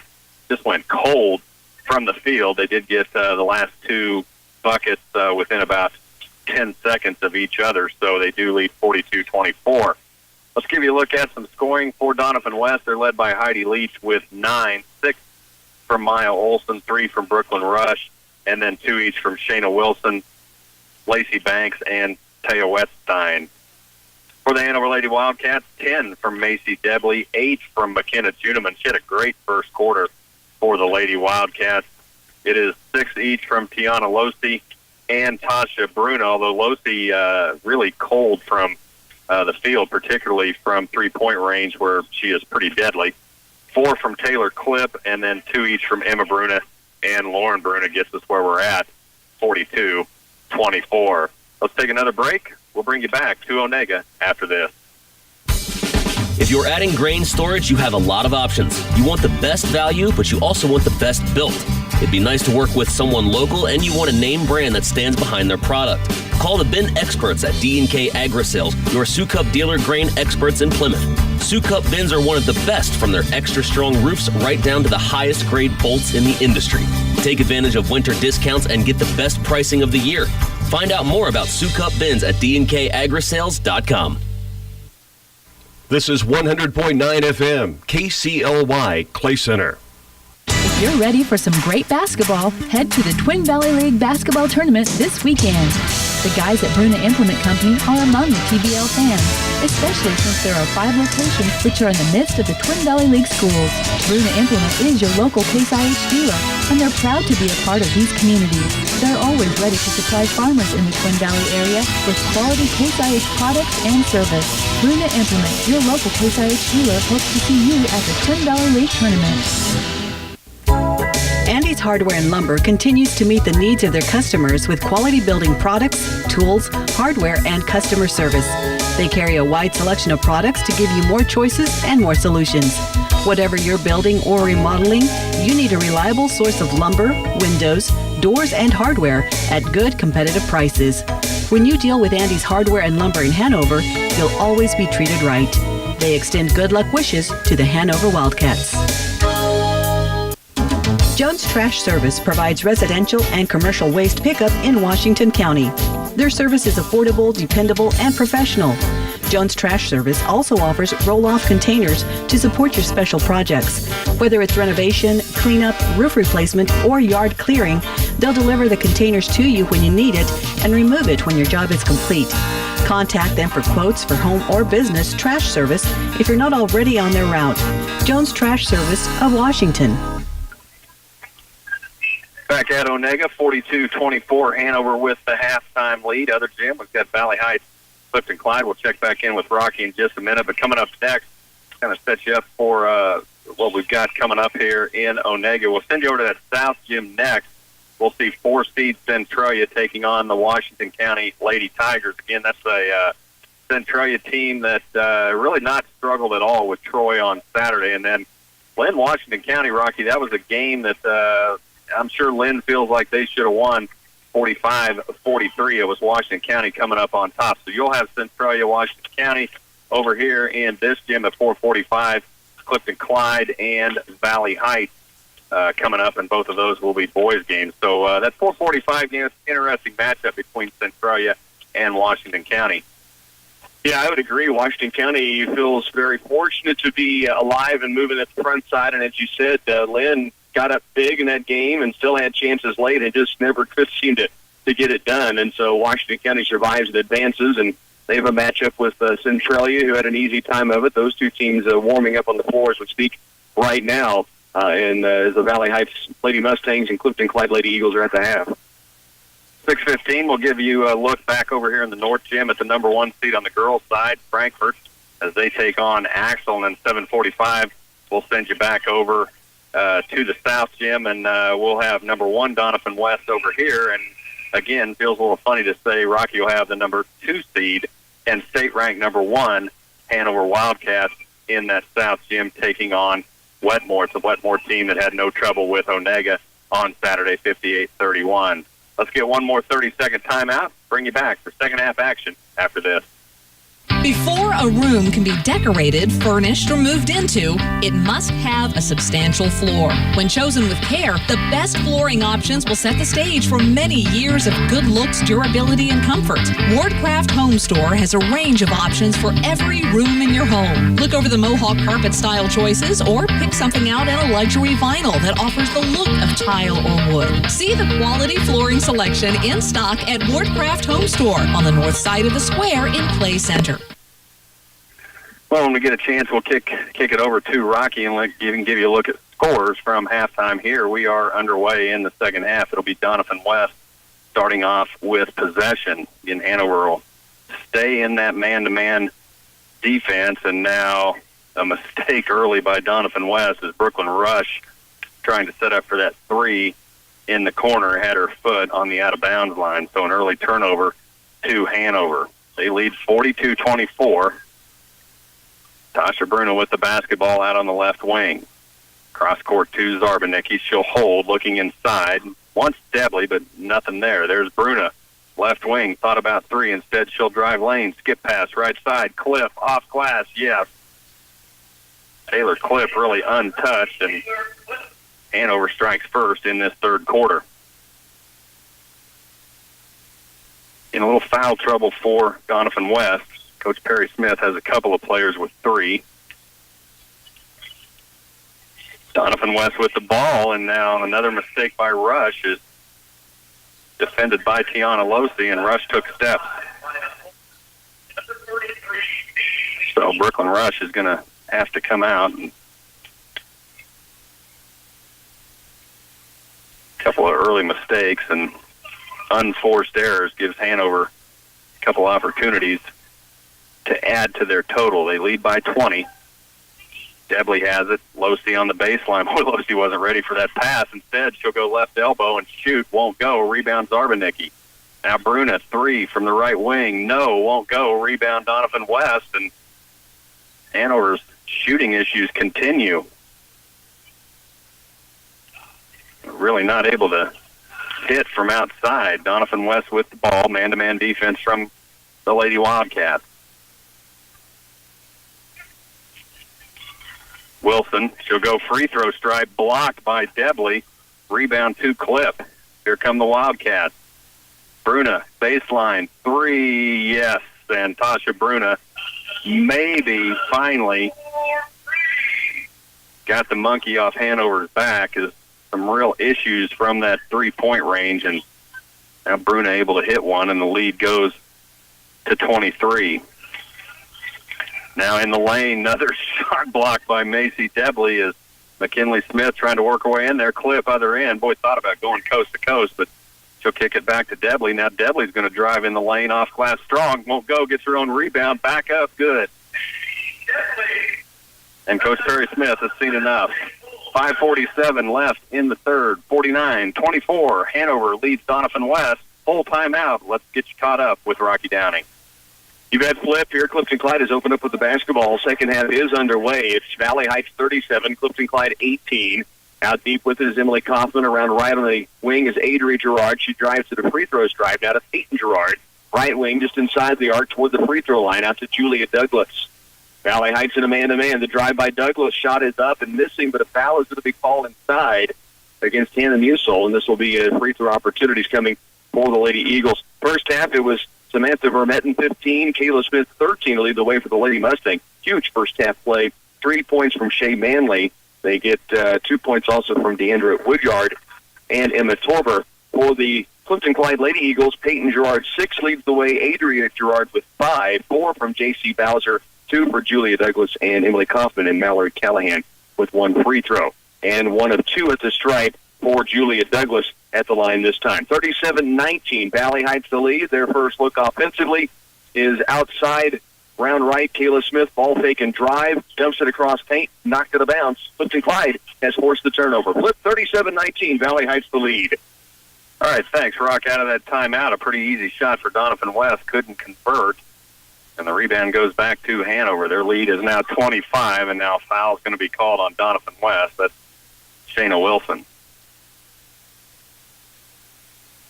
S1: just went cold from the field. They did get the last 2 buckets within about 10 seconds of each other, so they do lead 42-24. Let's give you a look at some scoring for Doniphan West. They're led by Heidi Leach with 9, 6 from Maya Olson, 3 from Brooklyn Rush, and then 2 each from Shayna Wilson, Lacey Banks, and Taya Wetstein. For the Hanover Lady Wildcats, 10 from Macy Debley, 8 from McKenna Juneman. She had a great first quarter for the Lady Wildcats. It is 6 each from Tiana Losey and Tasha Bruno, although Losey really cold from the field, particularly from three-point range where she is pretty deadly. 4 from Taylor Clip, and then 2 each from Emma Bruna and Lauren Bruna gets us where we're at, 42-24. Let's take another break. We'll bring you back to Onega after this.
S8: If you're adding grain storage, you have a lot of options. You want the best value, but you also want the best built. It'd be nice to work with someone local, and you want a name brand that stands behind their product. Call the bin experts at D&K Agri-Sales, your Sukup dealer grain experts in Plymouth. Sukup bins are one of the best, from their extra strong roofs right down to the highest grade bolts in the industry. Take advantage of winter discounts and get the best pricing of the year. Find out more about Sukup bins at dnkagrisales.com.
S9: This is 100.9 FM, KCLY, Clay Center.
S10: If you're ready for some great basketball, head to the Twin Valley League Basketball Tournament this weekend. The guys at Bruna Implement Company are among the TBL fans, especially since there are 5 locations which are in the midst of the Twin Valley League schools. Bruna Implement is your local Case IH dealer, and they're proud to be a part of these communities. They're always ready to supply farmers in the Twin Valley area with quality Case IH products and service. Bruna Implement, your local Case IH dealer, hopes to see you at the Twin Valley League Tournament.
S2: Andy's Hardware and Lumber continues to meet the needs of their customers with quality building products, tools, hardware, and customer service. They carry a wide selection of products to give you more choices and more solutions. Whatever you're building or remodeling, you need a reliable source of lumber, windows, doors, and hardware at good competitive prices. When you deal with Andy's Hardware and Lumber in Hanover, you'll always be treated right. They extend good luck wishes to the Hanover Wildcats. Jones Trash Service provides residential and commercial waste pickup in Washington County. Their service is affordable, dependable, and professional. Jones Trash Service also offers roll-off containers to support your special projects. Whether it's renovation, cleanup, roof replacement, or yard clearing, they'll deliver the containers to you when you need it and remove it when your job is complete. Contact them for quotes for home or business trash service if you're not already on their route. Jones Trash Service of Washington.
S1: Back at Onega, 42-24, Hanover with the halftime lead. Other gym, we've got Valley Heights, Clifton-Clyde. We'll check back in with Rocky in just a minute. But coming up next, kind of set you up for what we've got coming up here in Onega. We'll send you over to that South Gym next. We'll see 4-seed Centralia taking on the Washington County Lady Tigers. Again, that's a Centralia team that really not struggled at all with Troy on Saturday. And then Lynn, Washington County, Rocky, that was a game that I'm sure Lynn feels like they should have won 45-43. It was Washington County coming up on top. So you'll have Centralia, Washington County over here in this gym at 4:45. Clifton-Clyde and Valley Heights coming up, and both of those will be boys' games. So that 4:45 game is an interesting matchup between Centralia and Washington County.
S3: Yeah, I would agree. Washington County feels very fortunate to be alive and moving at the front side. And as you said, Lynn got up big in that game and still had chances late and just never could seem to get it done. And so Washington County survives and advances, and they have a matchup with Centralia, who had an easy time of it. Those two teams warming up on the floor as we speak right now. And the Valley Heights Lady Mustangs and Clifton-Clyde Lady Eagles are at the half.
S1: 6:15, we'll give you a look back over here in the North Gym at the number 1 seed on the girls' side, Frankfort, as they take on Axel. And then 7:45, we'll send you back over to the South Gym, and we'll have number 1 Doniphan West over here. And again, feels a little funny to say Rocky will have the number 2 seed and state-ranked number 1 Hanover Wildcats in that South Gym taking on Wetmore. It's a Wetmore team that had no trouble with Onega on Saturday, 58-31. Let's get one more 30-second timeout. Bring you back for second half action after this.
S11: Before a room can be decorated, furnished, or moved into, it must have a substantial floor. When chosen with care, the best flooring options will set the stage for many years of good looks, durability, and comfort. Wardcraft Home Store has a range of options for every room in your home. Look over the Mohawk carpet style choices or pick something out in a luxury vinyl that offers the look of tile or wood. See the quality flooring selection in stock at Wardcraft Home Store on the north side of the square in Clay Center.
S1: Well, when we get a chance, we'll kick it over to Rocky and give you a look at scores from halftime here. We are underway in the second half. It'll be Doniphan West starting off with possession. In Hanover will stay in that man-to-man defense, and now a mistake early by Doniphan West as Brooklyn Rush trying to set up for that 3 in the corner had her foot on the out-of-bounds line, so an early turnover to Hanover. They lead 42-24. Tasha Bruno with the basketball out on the left wing. Cross court to Zarbanicki. She'll hold, looking inside. Wants Debley, but nothing there. There's Bruna. Left wing, thought about three. Instead, she'll drive lane. Skip pass, right side. Cliff, off glass, yes. Taylor Cliff really untouched, and Hanover strikes first in this third quarter. In a little foul trouble for Doniphan West. Coach Perry Smith has a couple of players with three. Doniphan West with the ball, and now another mistake by Rush is defended by Tiana Losey, and Rush took steps. So Brooklyn Rush is going to have to come out. And a couple of early mistakes and unforced errors gives Hanover a couple opportunities to add to their total. They lead by 20. Debley has it. Losey on the baseline. Boy, Losey wasn't ready for that pass. Instead, she'll go left elbow and shoot. Won't go. Rebound Zarbanicki. Now Bruna, three from the right wing. No, won't go. Rebound Doniphan West. And Hanover's shooting issues continue. Really not able to hit from outside. Doniphan West with the ball. Man-to-man defense from the Lady Wildcats. Wilson, she'll go free throw stripe, blocked by Debley. Rebound to Clip. Here come the Wildcats. Bruna, baseline, three, yes. And Tasha Bruna maybe finally got the monkey off Hanover's back. Is some real issues from that three-point range, and now Bruna able to hit one, and the lead goes to 23. Now in the lane, another shot blocked by Macy Debley as McKinley Smith trying to work her way in there. Clip other end. Boy, thought about going coast to coast, but she'll kick it back to Debley. Now Debley's going to drive in the lane off glass strong. Won't go. Gets her own rebound. Back up. Good. And Coach Perry Smith has seen enough. 5:47 left in the third. 49-24. Hanover leads Doniphan West. Full timeout. Let's get you caught up with Rocky Downing.
S3: You bet, Flip. Here, Clifton-Clyde has opened up with the basketball. Second half is underway. It's Valley Heights 37, Clifton-Clyde 18. Out deep with it is Emily Kaufman. Around right on the wing is Adria Gerard. She drives to the free throw stripe. Now to Peyton Gerard. Right wing just inside the arc toward the free throw line. Out to Julia Douglas. Valley Heights in a man-to-man. The drive by Douglas. Shot is up and missing, but a foul is going to be called inside against Hannah Musil, and this will be free throw opportunities coming for the Lady Eagles. First half, it was Samantha Vermetten 15, Kayla Smith 13 to lead the way for the Lady Mustang. Huge first half play. 3 points from Shea Manley. They get 2 points also from Deandra Woodyard and Emma Torber. For the Clifton-Clyde Lady Eagles, Peyton Gerard 6 leads the way. Adria Gerard with 5, 4 from J.C. Bowser, 2 for Julia Douglas and Emily Kaufman, and Mallory Callahan with 1 free throw. And 1 of 2 at the stripe for Julia Douglas at the line this time. 37-19, Valley Heights the lead. Their first look offensively is outside, round right. Kayla Smith, ball fake and drive, dumps it across paint, knocked it out of bounds. Clifton-Clyde has forced the turnover. Flip 37-19, Valley Heights the lead.
S1: All right, thanks, Rock. Out of that timeout, a pretty easy shot for Doniphan West. Couldn't convert, and the rebound goes back to Hanover. Their lead is now 25, and now foul's going to be called on Doniphan West. That's Shayna Wilson.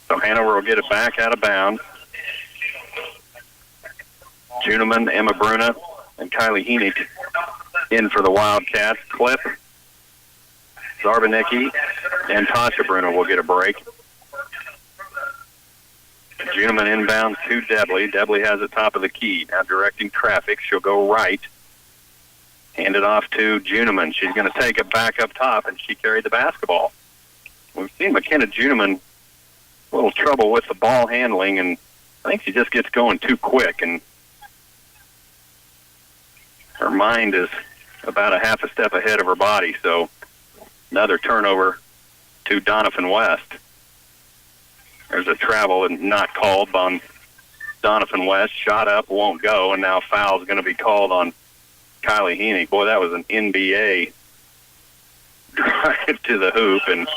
S1: So Hanover will get it back out of bounds. Juneman, Emma Bruna, and Kylie Heenick in for the Wildcats. Clip, Zarbanicki, and Tasha Bruna will get a break. Juneman inbounds to Debley. Debley has it top of the key. Now directing traffic. She'll go right. Hand it off to Juneman. She's going to take it back up top, and she carried the basketball. We've seen McKenna Juneman a little trouble with the ball handling, and I think she just gets going too quick, and her mind is about a half a step ahead of her body. So another turnover to Doniphan West. There's a travel and not called on Doniphan West. Shot up, won't go, and now foul is going to be called on Kylie Heaney. Boy, that was an NBA drive to the hoop, and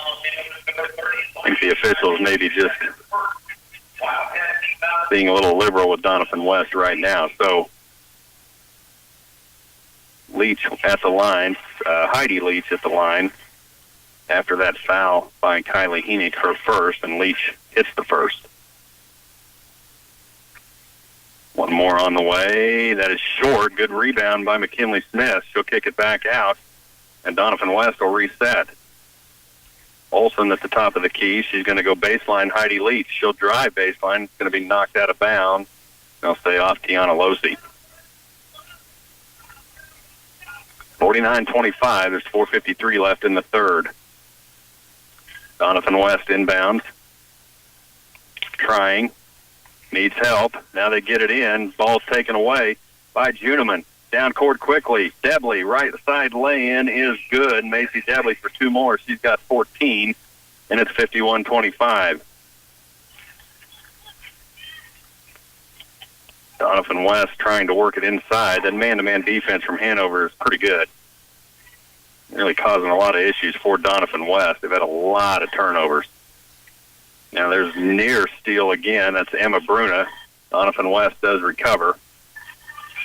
S1: I think the officials maybe just being a little liberal with Doniphan West right now. So Leach at the line, Heidi Leach at the line after that foul by Kylie Heenick, her first, and Leach hits the first. One more on the way. That is short. Good rebound by McKinley Smith. She'll kick it back out, and Doniphan West will reset. Olsen at the top of the key. She's going to go baseline. Heidi Leach. She'll drive baseline. It's going to be knocked out of bounds. They'll stay off Tiana Losi. 49-25. There's 4:53 left in the third. Doniphan West inbounds. Trying. Needs help. Now they get it in. Ball's taken away by Juniman. Down court quickly. Debley, right side lay-in is good. Macy Debley for two more. She's got 14, and it's 51-25. Doniphan West trying to work it inside. That man-to-man defense from Hanover is pretty good. Really causing a lot of issues for Doniphan West. They've had a lot of turnovers. Now there's near steal again. That's Emma Bruna. Doniphan West does recover.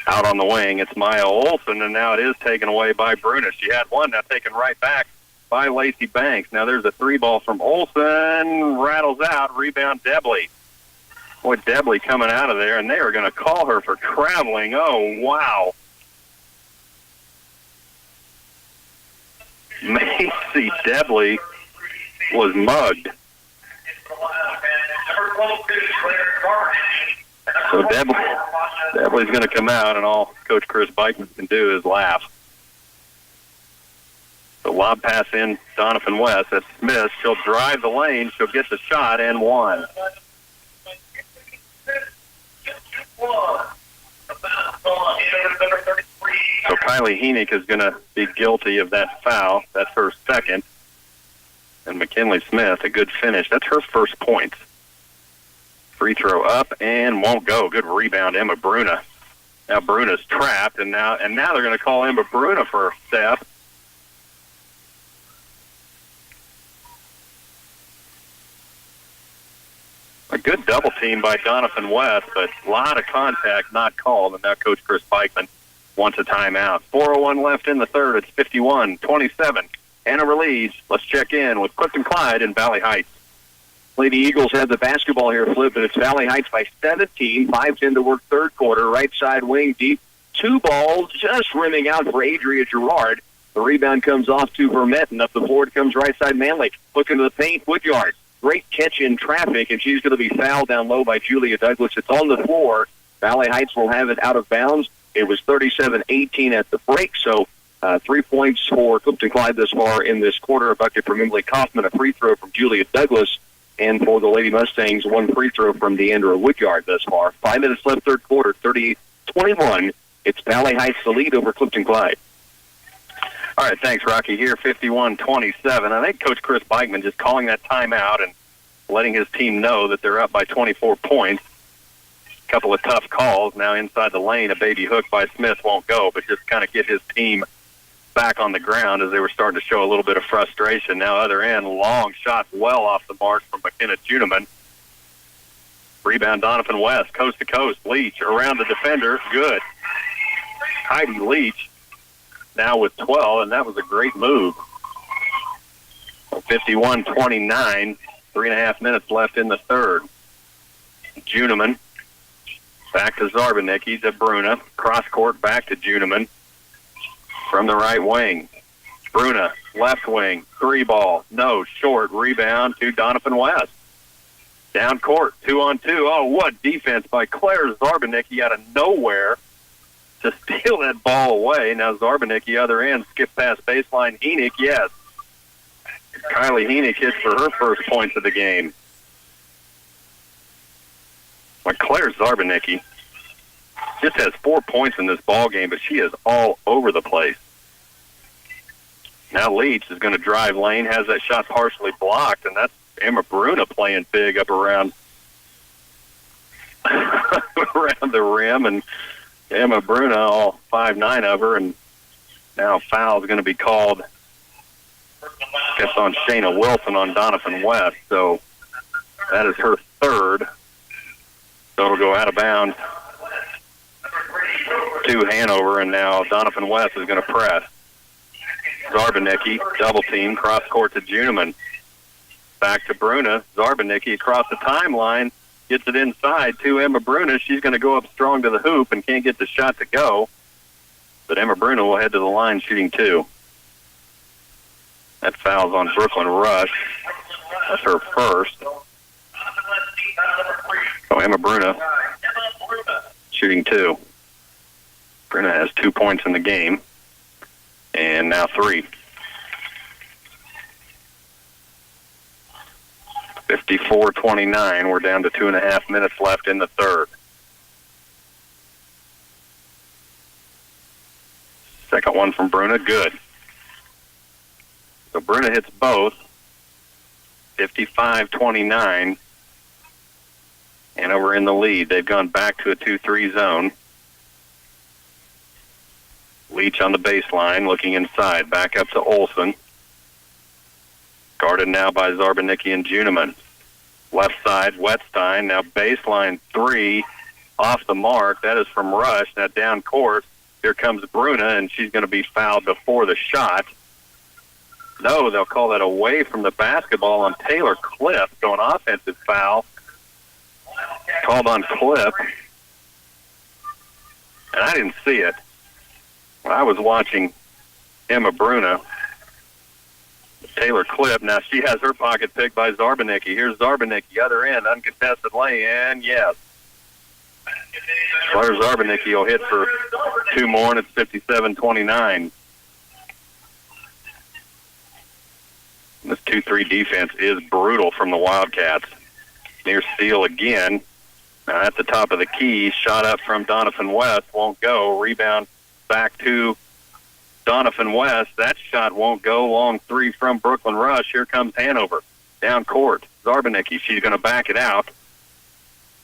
S1: Out on the wing, it's Maya Olsen, and now it is taken away by Bruna. She had one, now taken right back by Lacey Banks. Now there's a three ball from Olsen, rattles out, rebound Debley. Boy, Debley coming out of there, and they are going to call her for traveling. Oh, wow. Macy Debley was mugged. So Debley's going to come out, and all Coach Chris Beichman can do is laugh. The lob pass in Doniphan West. That's Smith. She'll drive the lane. She'll get the shot and one. So Kylie Heenick is going to be guilty of that foul. That's her second. And McKinley Smith, a good finish. That's her first point. Free throw up and won't go. Good rebound, Emma Bruna. Now Bruna's trapped, and now they're going to call Emma Bruna for a step. A good double team by Doniphan West, but a lot of contact not called, and now Coach Chris Beichman wants a timeout. 4:01 left in the third. It's 51-27. Hanover leads. Let's check in with Clifton-Clyde and Valley Heights.
S3: Lady Eagles have the basketball here, Flip, and it's Valley Heights by 17. 5:10 to work third quarter. Right side wing deep. Two balls just rimming out for Adria Gerard. The rebound comes off to Vermette, and up the board comes right side Manley. Looking to the paint, Woodyard. Great catch in traffic, and she's going to be fouled down low by Julia Douglas. It's on the floor. Valley Heights will have it out of bounds. It was 37-18 at the break, so 3 points for Clifton-Clyde this far in this quarter. A bucket from Emily Kaufman, a free throw from Julia Douglas, and for the Lady Mustangs, one free throw from Deandra Woodyard thus far. 5 minutes left, third quarter, 38-21. It's Valley Heights the lead over Clifton-Clyde.
S1: All right, thanks, Rocky. Here, 51-27. I think Coach Chris Beichman just calling that timeout and letting his team know that they're up by 24 points. A couple of tough calls. Now inside the lane, a baby hook by Smith won't go, but just kind of get his team back on the ground as they were starting to show a little bit of frustration. Now other end, long shot well off the mark from McKenna Juniman. Rebound Doniphan West, coast to coast. Leach around the defender, good. Heidi Leach now with 12, and that was a great move. 51-29, 3.5 minutes left in the third. Juniman back to Zarbanicki to Bruna. Cross court back to Juniman from the right wing. Bruna, left wing, three ball, no, short, rebound to Doniphan West. Down court, 2-on-2. Oh, what defense by Claire Zarbanicki out of nowhere to steal that ball away. Now Zarbanicki, other end, skip past baseline. Heenick, yes. Kylie Heenick hits for her first points of the game. Well, Claire Zarbanicki just has 4 points in this ball game, but she is all over the place. Now Leach is going to drive lane, has that shot partially blocked, and that's Emma Bruna playing big up around around the rim, and Emma Bruna, all 5'9" of her, and now foul is going to be called. It's That's on Shayna Wilson on Doniphan West. So that is her third. So it'll go out of bounds to Hanover, and now Doniphan West is going to press. Zarbanicki, double team, cross court to Juniman. Back to Bruna. Zarbanicki across the timeline, gets it inside to Emma Bruna. She's going to go up strong to the hoop and can't get the shot to go. But Emma Bruna will head to the line shooting 2. That foul's on Brooklyn Rush. That's her first. So Emma Bruna shooting 2. Bruna has 2 points in the game. And now 3. 54-29. We're down to 2.5 minutes left in the third. Second one from Bruna, good. So Bruna hits both. 55-29. Hanover in the lead. They've gone back to a 2-3 zone. Leach on the baseline, looking inside. Back up to Olsen. Guarded now by Zarbanicki and Juniman. Left side, Wetstein. Now baseline 3 off the mark. That is from Rush. Now down court. Here comes Bruna, and she's going to be fouled before the shot. No, they'll call that away from the basketball on Taylor Cliff. So an offensive foul called on Cliff. And I didn't see it. I was watching Emma Bruna. Taylor Cliff, now she has her pocket picked by Zarbanicki. Here's Zarbanicki, other end, uncontested lay-in, yes. Claire Zarbanicki will hit for 2 more, and it's 57-29. This 2-3 defense is brutal from the Wildcats. Near steal again. Now at the top of the key, shot up from Doniphan West, won't go. Rebound back to Doniphan West. That shot won't go. Long 3 from Brooklyn Rush. Here comes Hanover. Down court. Zarbanicki. She's going to back it out.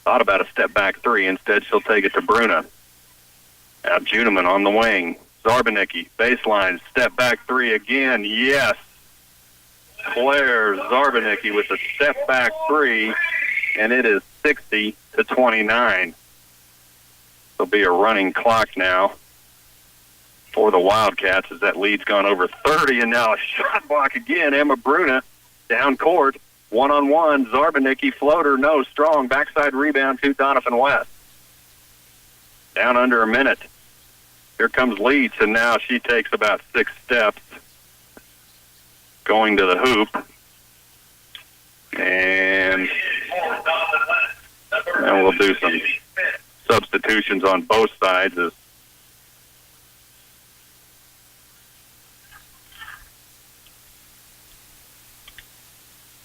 S1: Thought about a step back 3. Instead, she'll take it to Bruna. Now Juniman on the wing. Zarbanicki. Baseline. Step back 3 again. Yes. Claire Zarbanicki with a step back 3. And it is 60-29. There'll be a running clock now for the Wildcats as that lead's gone over 30, and now a shot block again. Emma Bruna down court, one-on-one. Zarbanicki floater, no, strong backside rebound to Doniphan West. Down under a minute. Here comes Leeds, and now she takes about 6 steps going to the hoop. And we'll do some substitutions on both sides as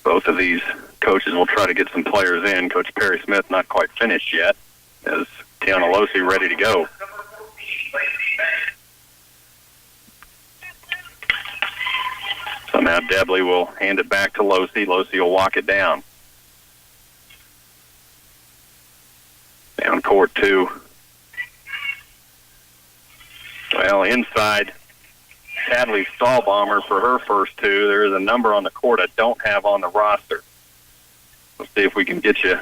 S1: both of these coaches will try to get some players in. Coach Perry Smith not quite finished yet, as Tiana Losi ready to go. So now Debley will hand it back to Losi. Losi will walk it down. Down court 2. Well, inside, Hadley Stahlbomber for her first 2. There is a number on the court I don't have on the roster. Let's see if we can get you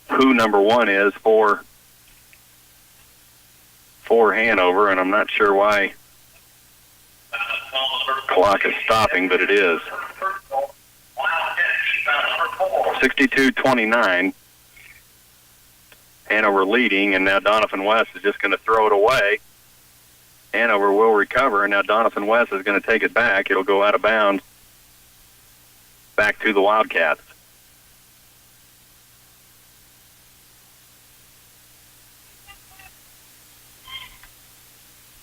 S1: who number 1 is for Hanover, and I'm not sure why clock is stopping, but it is. 62-29. Hanover leading, and now Doniphan West is just going to throw it away. Hanover will recover, and now Doniphan West is going to take it back. It'll go out of bounds back to the Wildcats.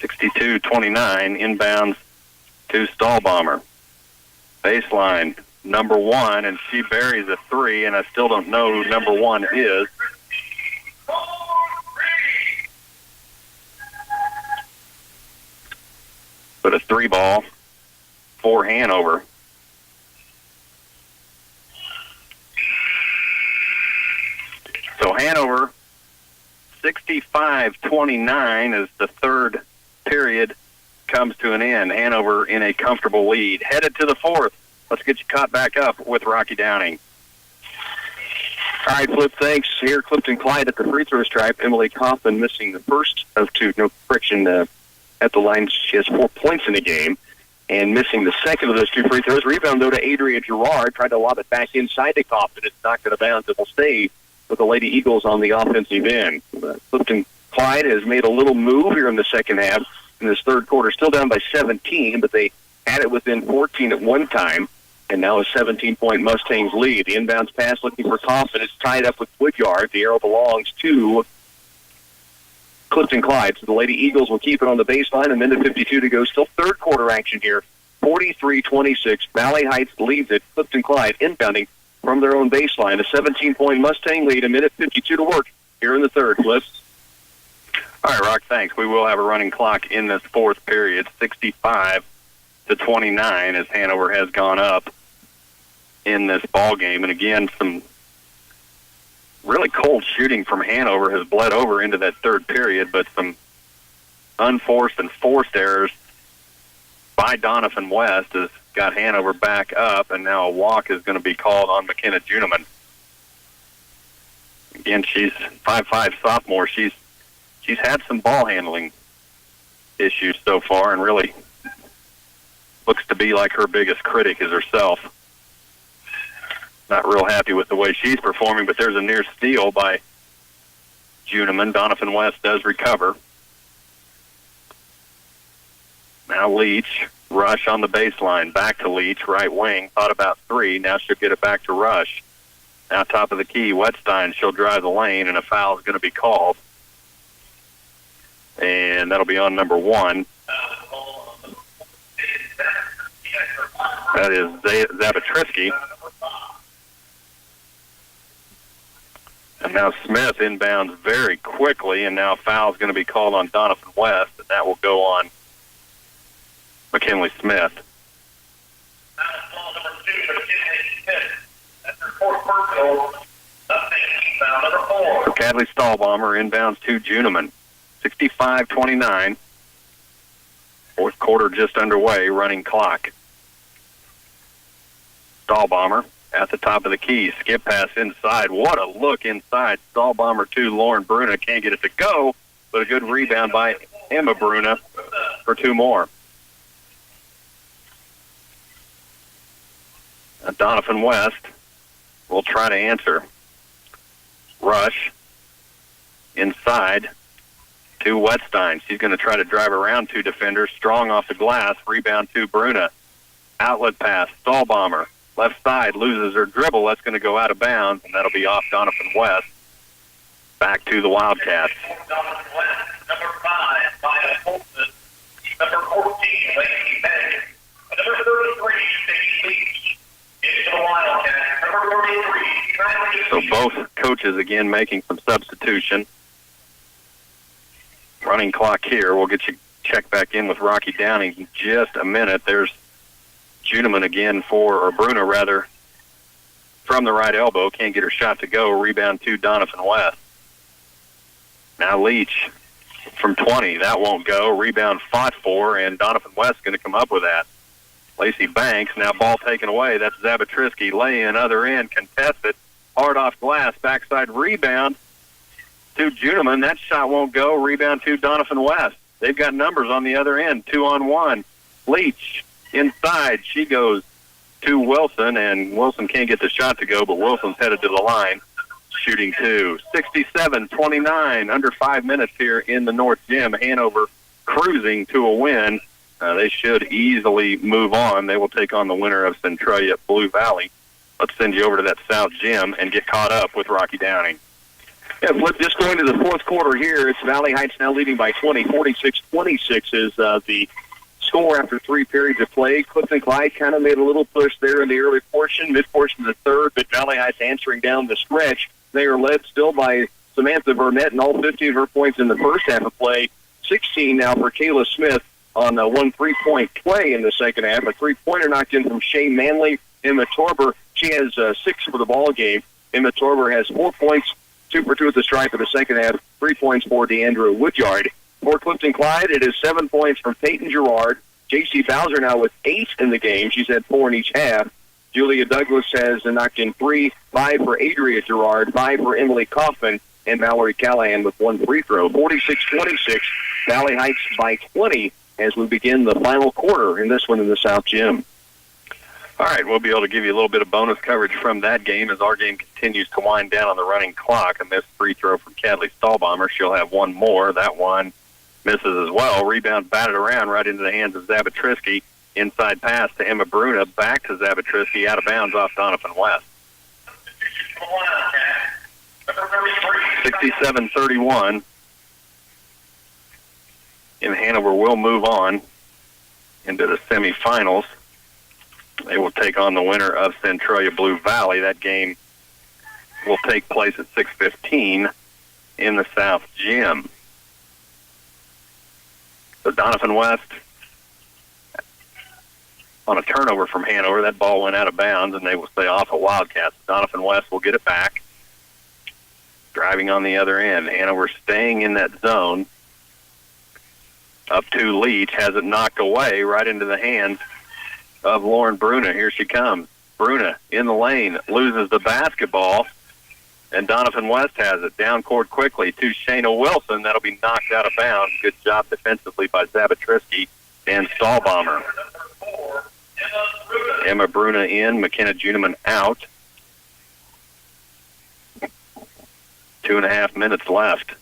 S1: .62-29, inbounds to Stahlbomber. Baseline, number 1, and she buries a 3, and I still don't know who number 1 is. But a 3 ball for Hanover. So Hanover, 65-29 as the third period comes to an end. Hanover in a comfortable lead. Headed to the fourth. Let's get you caught back up with Rocky Downing.
S3: All right, Flip, thanks. Here, Clifton-Clyde at the free throw stripe. Emily Kaufman missing the first of two. No friction at the line. She has 4 points in the game. And missing the second of those two free throws. Rebound, though, to Adria Gerard. Tried to lob it back inside to Kaufman. It's not going to bounce. It will stay with the Lady Eagles on the offensive end. Clifton-Clyde has made a little move here in the second half in this third quarter. Still down by 17, but they had it within 14 at one time. And now a 17-point Mustangs lead. The inbounds pass looking for Kaufman. It's tied up with Woodyard. The arrow belongs to Clifton-Clyde. So the Lady Eagles will keep it on the baseline. A minute 52 to go. Still third quarter action here. 43-26. Valley Heights leads it. Clifton-Clyde inbounding from their own baseline. A 17-point Mustang lead. A minute 52 to work here in the third. Cliff.
S1: All right, Rock, thanks. We will have a running clock in this fourth period. 65-29 as Hanover has gone up in this ball game. And again, some really cold shooting from Hanover has bled over into that third period, but some unforced and forced errors by Doniphan West has got Hanover back up, and now a walk is going to be called on McKenna Juniman. Again, she's 5'5" sophomore. She's had some ball handling issues so far, and really looks to be like her biggest critic is herself. Not real happy with the way she's performing, but there's a near steal by Juniman. Doniphan West does recover. Now Leach, Rush on the baseline. Back to Leach, right wing. Thought about three. Now she'll get it back to Rush. Now top of the key, Wetstein. She'll drive the lane, and a foul is going to be called. And that'll be on number 1. That is Zabitrisky. And now Smith inbounds very quickly, and now a foul is going to be called on Doniphan West, and that will go on McKinley Smith. So Cadley Stahlbomber inbounds to Juniman. 65-29. Fourth quarter just underway, running clock. Stahlbomber at the top of the key. Skip pass inside. What a look inside. Stahlbomber to Lauren Bruna. Can't get it to go, but a good rebound by Emma Bruna for 2 more. Doniphan West will try to answer. Rush inside to Wetstein. She's going to try to drive around 2 defenders. Strong off the glass. Rebound to Bruna. Outlet pass. Stahlbomber. Left side, loses her dribble. That's going to go out of bounds, and that'll be off Doniphan West. Back to the Wildcats.
S12: Doniphan West, number 5, Maya Holton. Number 14, Lacey Bennett. Number 33, Stacey Leach. Into the Wildcats. Number 33,
S1: So both coaches, again, making some substitution. Running clock here. We'll get you checked back in with Rocky Downing in just a minute. There's Juniman again or Bruna rather, from the right elbow. Can't get her shot to go. Rebound to Doniphan West. Now Leach from 20. That won't go. Rebound fought for, and Doniphan West going to come up with that. Lacey Banks, now ball taken away. That's Zabitrisky. Lay-in, other end, contested. Hard off glass, backside rebound to Juniman. That shot won't go. Rebound to Doniphan West. They've got numbers on the other end, 2-on-1. Leach inside. She goes to Wilson, and Wilson can't get the shot to go, but Wilson's headed to the line, shooting 2. 67-29, under 5 minutes here in the North Gym. Hanover cruising to a win. They should easily move on. They will take on the winner of Centralia Blue Valley. Let's send you over to that South Gym and get caught up with Rocky Downing.
S3: Yeah, Flip, just going to the fourth quarter here. It's Valley Heights now leading by 20. 46-26 is the score after 3 periods of play. Clifton-Clyde kind of made a little push there in the early portion, mid-portion of the third, but Valley Heights answering down the stretch. They are led still by Samantha Burnett and all 50 of her points in the first half of play. 16 now for Kayla Smith on one 3-point play in the second half. A 3-pointer knocked in from Shane Manley. Emma Torber, she has 6 for the ball game. Emma Torber has 4 points, 2 for 2 at the stripe in the second half, 3 points for Deandra Woodyard. For Clifton-Clyde, it is 7 points from Peyton Gerard. J.C. Bowser now with 8 in the game. She's had 4 in each half. Julia Douglas has knocked in 3, 5 for Adria Gerard, 5 for Emily Kaufman, and Mallory Callahan with 1 free throw. 46-26, Valley Heights by 20 as we begin the final quarter in this one in the South Gym.
S1: All right, we'll be able to give you a little bit of bonus coverage from that game as our game continues to wind down on the running clock. A missed free throw from Cadley Stahlbomber. She'll have one more. That one misses as well. Rebound batted around right into the hands of Zabatrisky. Inside pass to Emma Bruna. Back to Zabatrisky. Out of bounds off Doniphan West. 67-31. And Hanover will move on into the semifinals. They will take on the winner of Centralia Blue Valley. That game will take place at 6:15 in the South Gym. So Doniphan West on a turnover from Hanover. That ball went out of bounds, and they will stay off at Wildcats. Doniphan West will get it back. Driving on the other end. Hanover staying in that zone. Up to Leach. Has it knocked away right into the hands of Lauren Bruna. Here she comes. Bruna in the lane, loses the basketball, and Doniphan West has it. Down court quickly to Shayna Wilson. That'll be knocked out of bounds. Good job defensively by Zabatrisky and Stahlbomber. Emma Bruna in, McKenna Juniman out. 2.5 minutes left.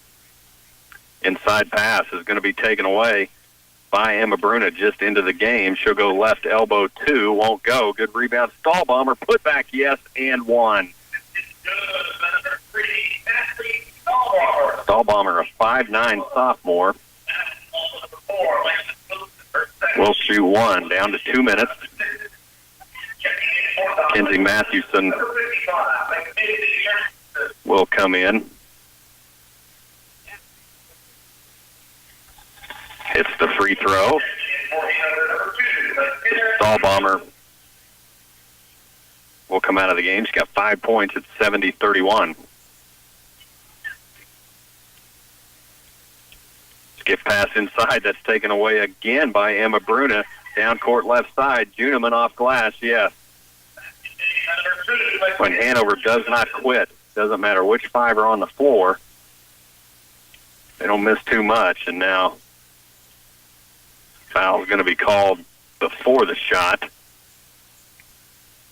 S1: Inside pass is going to be taken away by Emma Bruna just into the game. She'll go left elbow 2, won't go. Good rebound. Stahlbomber, put back, yes, and 1. Stahlbomber, a 5'9" sophomore. Will shoot 1, down to 2 minutes. Kenzie Mathewson will come in. Hits the free throw. Stahlbomber will come out of the game. She's got 5 points at 70-31. Skip pass inside. That's taken away again by Emma Bruna. Down court left side. Juniman off glass, yes. When Hanover does not quit, doesn't matter which 5 are on the floor, they don't miss too much, and now foul is going to be called before the shot.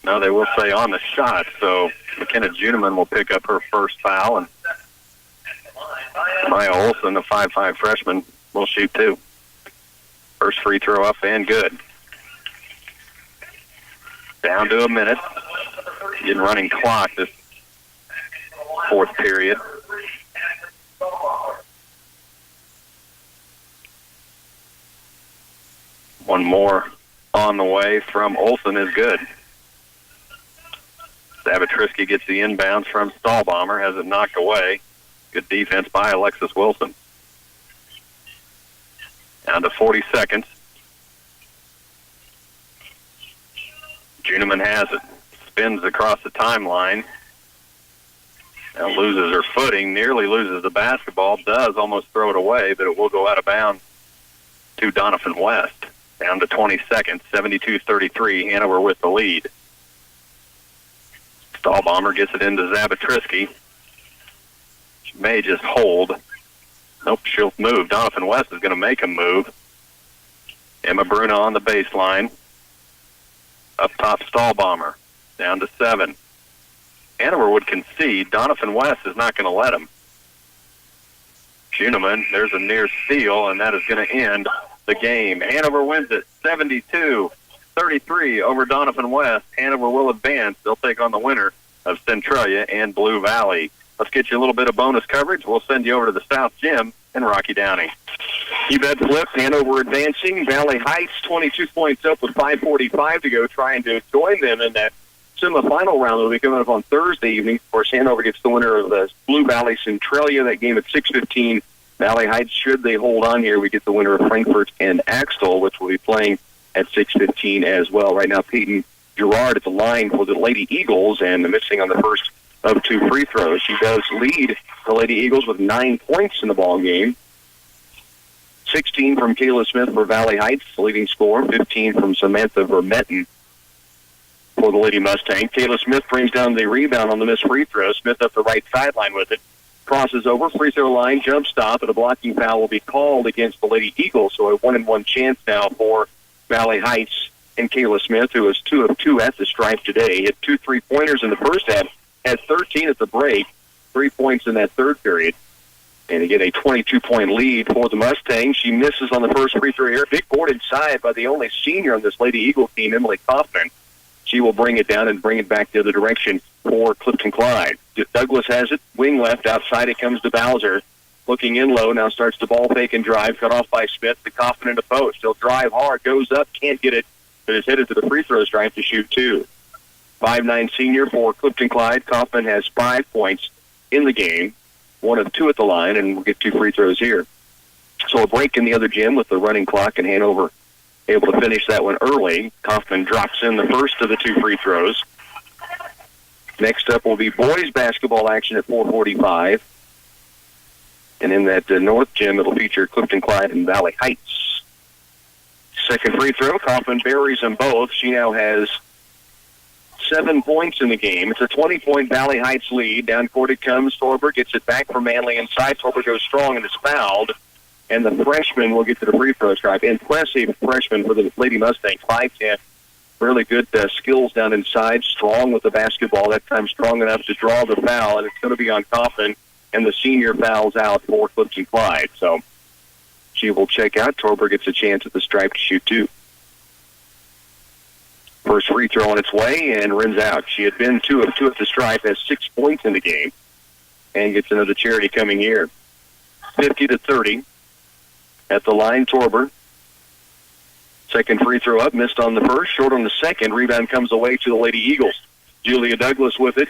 S1: No, they will say on the shot, so McKenna Juniman will pick up her first foul, and Maya Olson, a 5'5" freshman, will shoot 2. First free throw up and good. Down to a minute. Getting running clock this fourth period. One more on the way from Olson is good. Zabatrisky gets the inbounds from Stahlbomber, has it knocked away. Good defense by Alexis Wilson. Down to 40 seconds. Juniman has it. Spins across the timeline. Now loses her footing, nearly loses the basketball, does almost throw it away, but it will go out of bounds to Doniphan West. Down to 20 seconds, 72-33, Hanover with the lead. Stahlbomber gets it into Zabatrisky. She may just hold. Nope, she'll move. Doniphan West is going to make a move. Emma Bruna on the baseline. Up top, Stahlbomber. Down to 7. Hanover would concede. Doniphan West is not going to let him. Juniman, there's a near steal, and that is going to end the game. Hanover wins it 72-33 over Doniphan West. Hanover will advance. They'll take on the winner of Centralia and Blue Valley. Let's get you a little bit of bonus coverage. We'll send you over to the South Gym in Rocky Downey.
S3: You bet, Flip. Hanover advancing. Valley Heights 22 points up with 5:45 to go, trying to join them in that semifinal round that will be coming up on Thursday evening. Of course, Hanover gets the winner of the Blue Valley Centralia. That game at 6:15. Valley Heights, should they hold on here, we get the winner of Frankfurt and Axtell, which will be playing at 6:15 as well. Right now, Peyton Gerard at the line for the Lady Eagles, and missing on the first of 2 free throws. She does lead the Lady Eagles with 9 points in the ball game. 16 from Kayla Smith for Valley Heights, the leading scorer. 15 from Samantha Vermetten for the Lady Mustang. Kayla Smith brings down the rebound on the missed free throw. Smith up the right sideline with it. Crosses over, free throw line, jump stop, and a blocking foul will be called against the Lady Eagles. So a 1-and-1 chance now for Valley Heights and Kayla Smith, who is 2 of 2 at the stripe today. Hit 2 3-pointers in the first half, had 13 at the break, 3 points in that third period. And again, a 22-point lead for the Mustangs. She misses on the first free throw here. Big board inside by the only senior on this Lady Eagle team, Emily Kaufman. She will bring it down and bring it back the other direction for Clifton-Clyde. Douglas has it, wing left, outside it comes to Bowser. Looking in low, now starts to ball fake and drive, cut off by Smith. The Kaufman in the post. He'll drive hard, goes up, can't get it, but is headed to the free throw stripe to shoot 2. 5'9" senior for Clifton-Clyde. Kaufman has 5 points in the game, 1 of 2 at the line, and we'll get 2 free throws here. So a break in the other gym with the running clock, and Hanover able to finish that one early. Kaufman drops in the first of the 2 free throws. Next up will be boys basketball action at 4:45. And in that north gym, it'll feature Clifton-Clyde and Valley Heights. Second free throw, Kaufman buries them both. She now has 7 points in the game. It's a 20-point Valley Heights lead. Down court it comes. Torber gets it back from Manley inside. Torber goes strong and is fouled. And the freshman will get to the free throw stripe. Impressive freshman for the Lady Mustangs, 5'10". Really good skills down inside. Strong with the basketball. That time strong enough to draw the foul. And it's going to be on Kaufman. And the senior fouls out for Clifton-Clyde. So she will check out. Torber gets a chance at the stripe to shoot 2. First free throw on its way and runs out. She had been 2 of 2 at the stripe, has 6 points in the game, and gets another charity coming here. 50-30 at the line. Torber. Second free throw up, missed on the first, short on the second. Rebound comes away to the Lady Eagles. Julia Douglas with it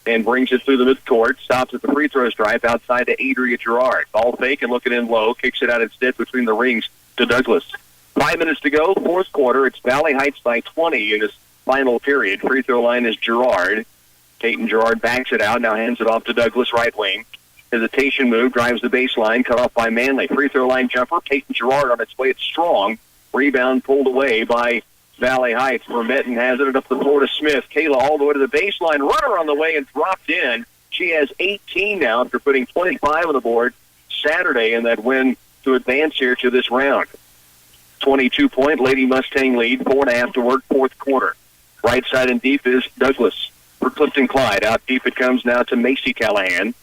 S3: and brings it through the midcourt. Stops at the free throw stripe outside to Adria Gerard. Ball fake and looking in low. Kicks it out instead between the rings to Douglas. 5 minutes to go, fourth quarter. It's Valley Heights by 20 in this final period. Free throw line is Gerard. Peyton Gerard backs it out, now hands it off to Douglas, right wing. Hesitation move, drives the baseline, cut off by Manley. Free throw line jumper, Peyton Gerard on its way. It's strong. Rebound pulled away by Valley Heights. Vermetten has it up the floor to Smith. Kayla all the way to the baseline. Runner on the way and dropped in. She has 18 now after putting 25 on the board Saturday in that win to advance here to this round. 22-point Lady Mustang lead, 4.5 to work, fourth quarter. Right side and deep is Douglas for Clifton-Clyde. Out deep it comes now to Macy Callahan.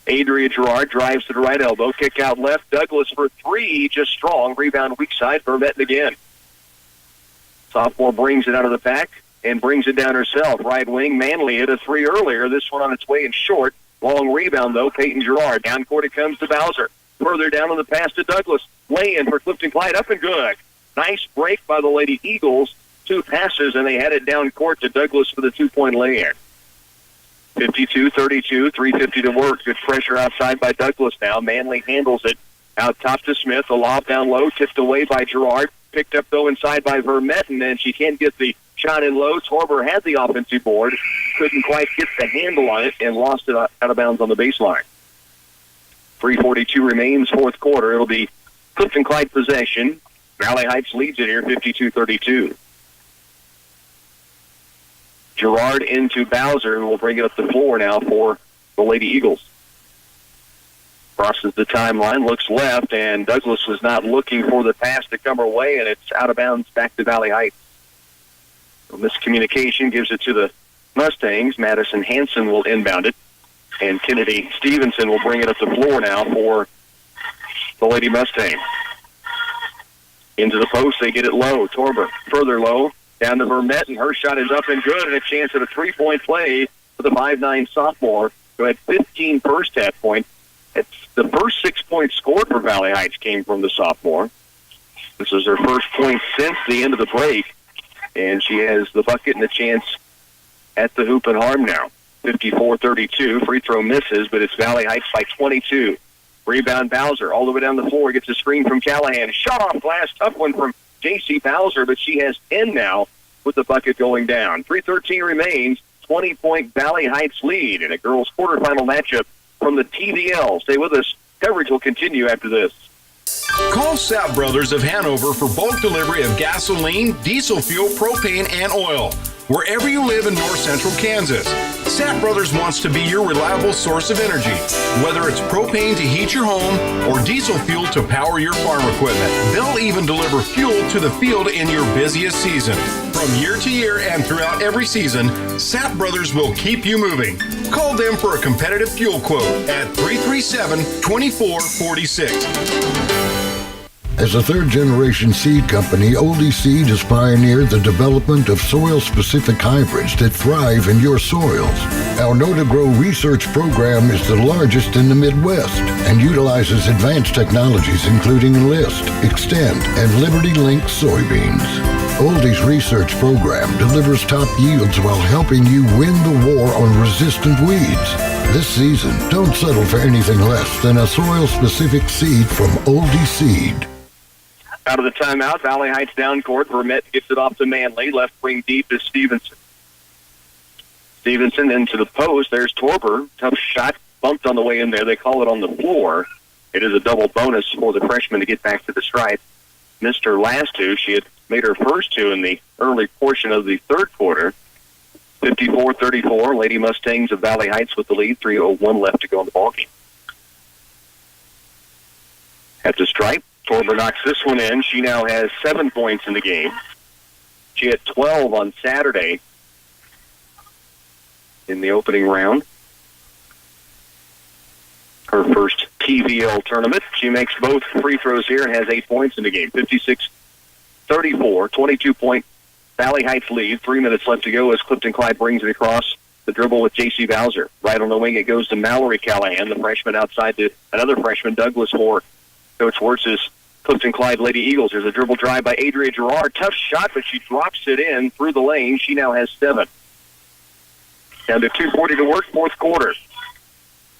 S3: Adria Gerard drives to the right elbow, kick out left. Douglas for 3, just strong. Rebound weak side, Vermetten again. Sophomore brings it out of the pack and brings it down herself. Right wing, Manley hit a 3 earlier. This one on its way and short. Long rebound, though, Peyton Gerard. Down court it comes to Bowser. Further down on the pass to Douglas. Lay-in for Clifton-Clyde, up and good. Nice break by the Lady Eagles. 2 passes, and they had it down court to Douglas for the 2-point lay-in. 52-32, 3:50 to work. Good pressure outside by Douglas now. Manley handles it. Out top to Smith. A lob down low, tipped away by Gerard. Picked up, though, inside by Vermetten, and she can't get the shot in low. Torber had the offensive board. Couldn't quite get the handle on it and lost it out of bounds on the baseline. 3:42 remains, fourth quarter. It'll be Clifton-Clyde possession. Valley Heights leads it here, 52-32. Gerard into Bowser, who will bring it up the floor now for the Lady Eagles. Crosses the timeline, looks left, and Douglas was not looking for the pass to come her way, and it's out of bounds back to Valley Heights. So miscommunication gives it to the Mustangs. Madison Hansen will inbound it, and Kennedy Stevenson will bring it up the floor now for the Lady Mustangs. Into the post, they get it low. Torber further low, down to Vermetten. Her shot is up and good, and a chance at a 3-point play for the 5'9" sophomore, who had 15 first-half points. It's the first 6 points scored for Valley Heights came from the sophomore. This is her first point since the end of the break, and she has the bucket and a chance at the hoop and harm now. 54-32. Free throw misses, but it's Valley Heights by 22. Rebound Bowser all the way down the floor. Gets a screen from Callahan. Shot off glass. Tough one from J.C. Bowser, but she has 10 now with the bucket going down. 3:13 remains. 20-point Valley Heights lead in a girls' quarterfinal matchup from the TVL. Stay with us. Coverage will continue after this.
S13: Call Sapp Brothers of Hanover for bulk delivery of gasoline, diesel fuel, propane, and oil, wherever you live in north central Kansas. Sapp Brothers wants to be your reliable source of energy, whether it's propane to heat your home or diesel fuel to power your farm equipment. They'll even deliver fuel to the field in your busiest season. From year to year and throughout every season, Sapp Brothers will keep you moving. Call them for a competitive fuel quote at 337-2446.
S14: As a third-generation seed company, Oldie Seed has pioneered the development of soil-specific hybrids that thrive in your soils. Our Know to Grow research program is the largest in the Midwest and utilizes advanced technologies including Enlist, Extend, and Liberty Link soybeans. Oldie's research program delivers top yields while helping you win the war on resistant weeds. This season, don't settle for anything less than a soil-specific seed from Oldie Seed.
S3: Out of the timeout, Valley Heights down court. Vermette gets it off to Manley. Left wing deep is Stevenson. Stevenson into the post. There's Torber. Tough shot. Bumped on the way in there. They call it on the floor. It is a double bonus for the freshman to get back to the stripe. Missed her last two. She had made her first two in the early portion of the third quarter. 54-34. Lady Mustangs of Valley Heights with the lead. 3:01 left to go in the ballgame. At the stripe, Torber knocks this one in. She now has 7 points in the game. She had 12 on Saturday in the opening round. Her first TVL tournament. She makes both free throws here and has 8 points in the game. 56-34, 22-point Valley Heights lead. 3 minutes left to go as Clifton-Clyde brings it across the dribble with J.C. Bowser. Right on the wing, it goes to Mallory Callahan, the freshman outside to another freshman, Douglas Moore. Coach Wirtz's Clifton-Clyde Lady Eagles. There's a dribble drive by Adria Gerard. Tough shot, but she drops it in through the lane. She now has 7. Down to 2:40 to work, fourth quarter.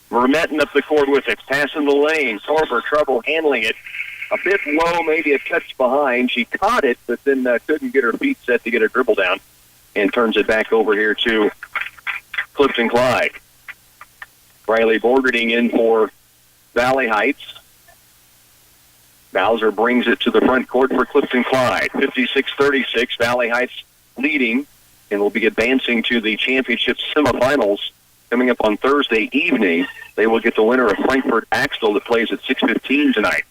S3: Vermette up the court with it. Passing the lane. Torber trouble handling it. A bit low, maybe a touch behind. She caught it, but then couldn't get her feet set to get a dribble down and turns it back over here to Clifton-Clyde. Riley Borgerding in for Valley Heights. Bowser brings it to the front court for Clifton-Clyde. 56-36, Valley Heights leading, and will be advancing to the championship semifinals coming up on Thursday evening. They will get the winner of Frankfurt-Axtell that plays at 6:15 tonight.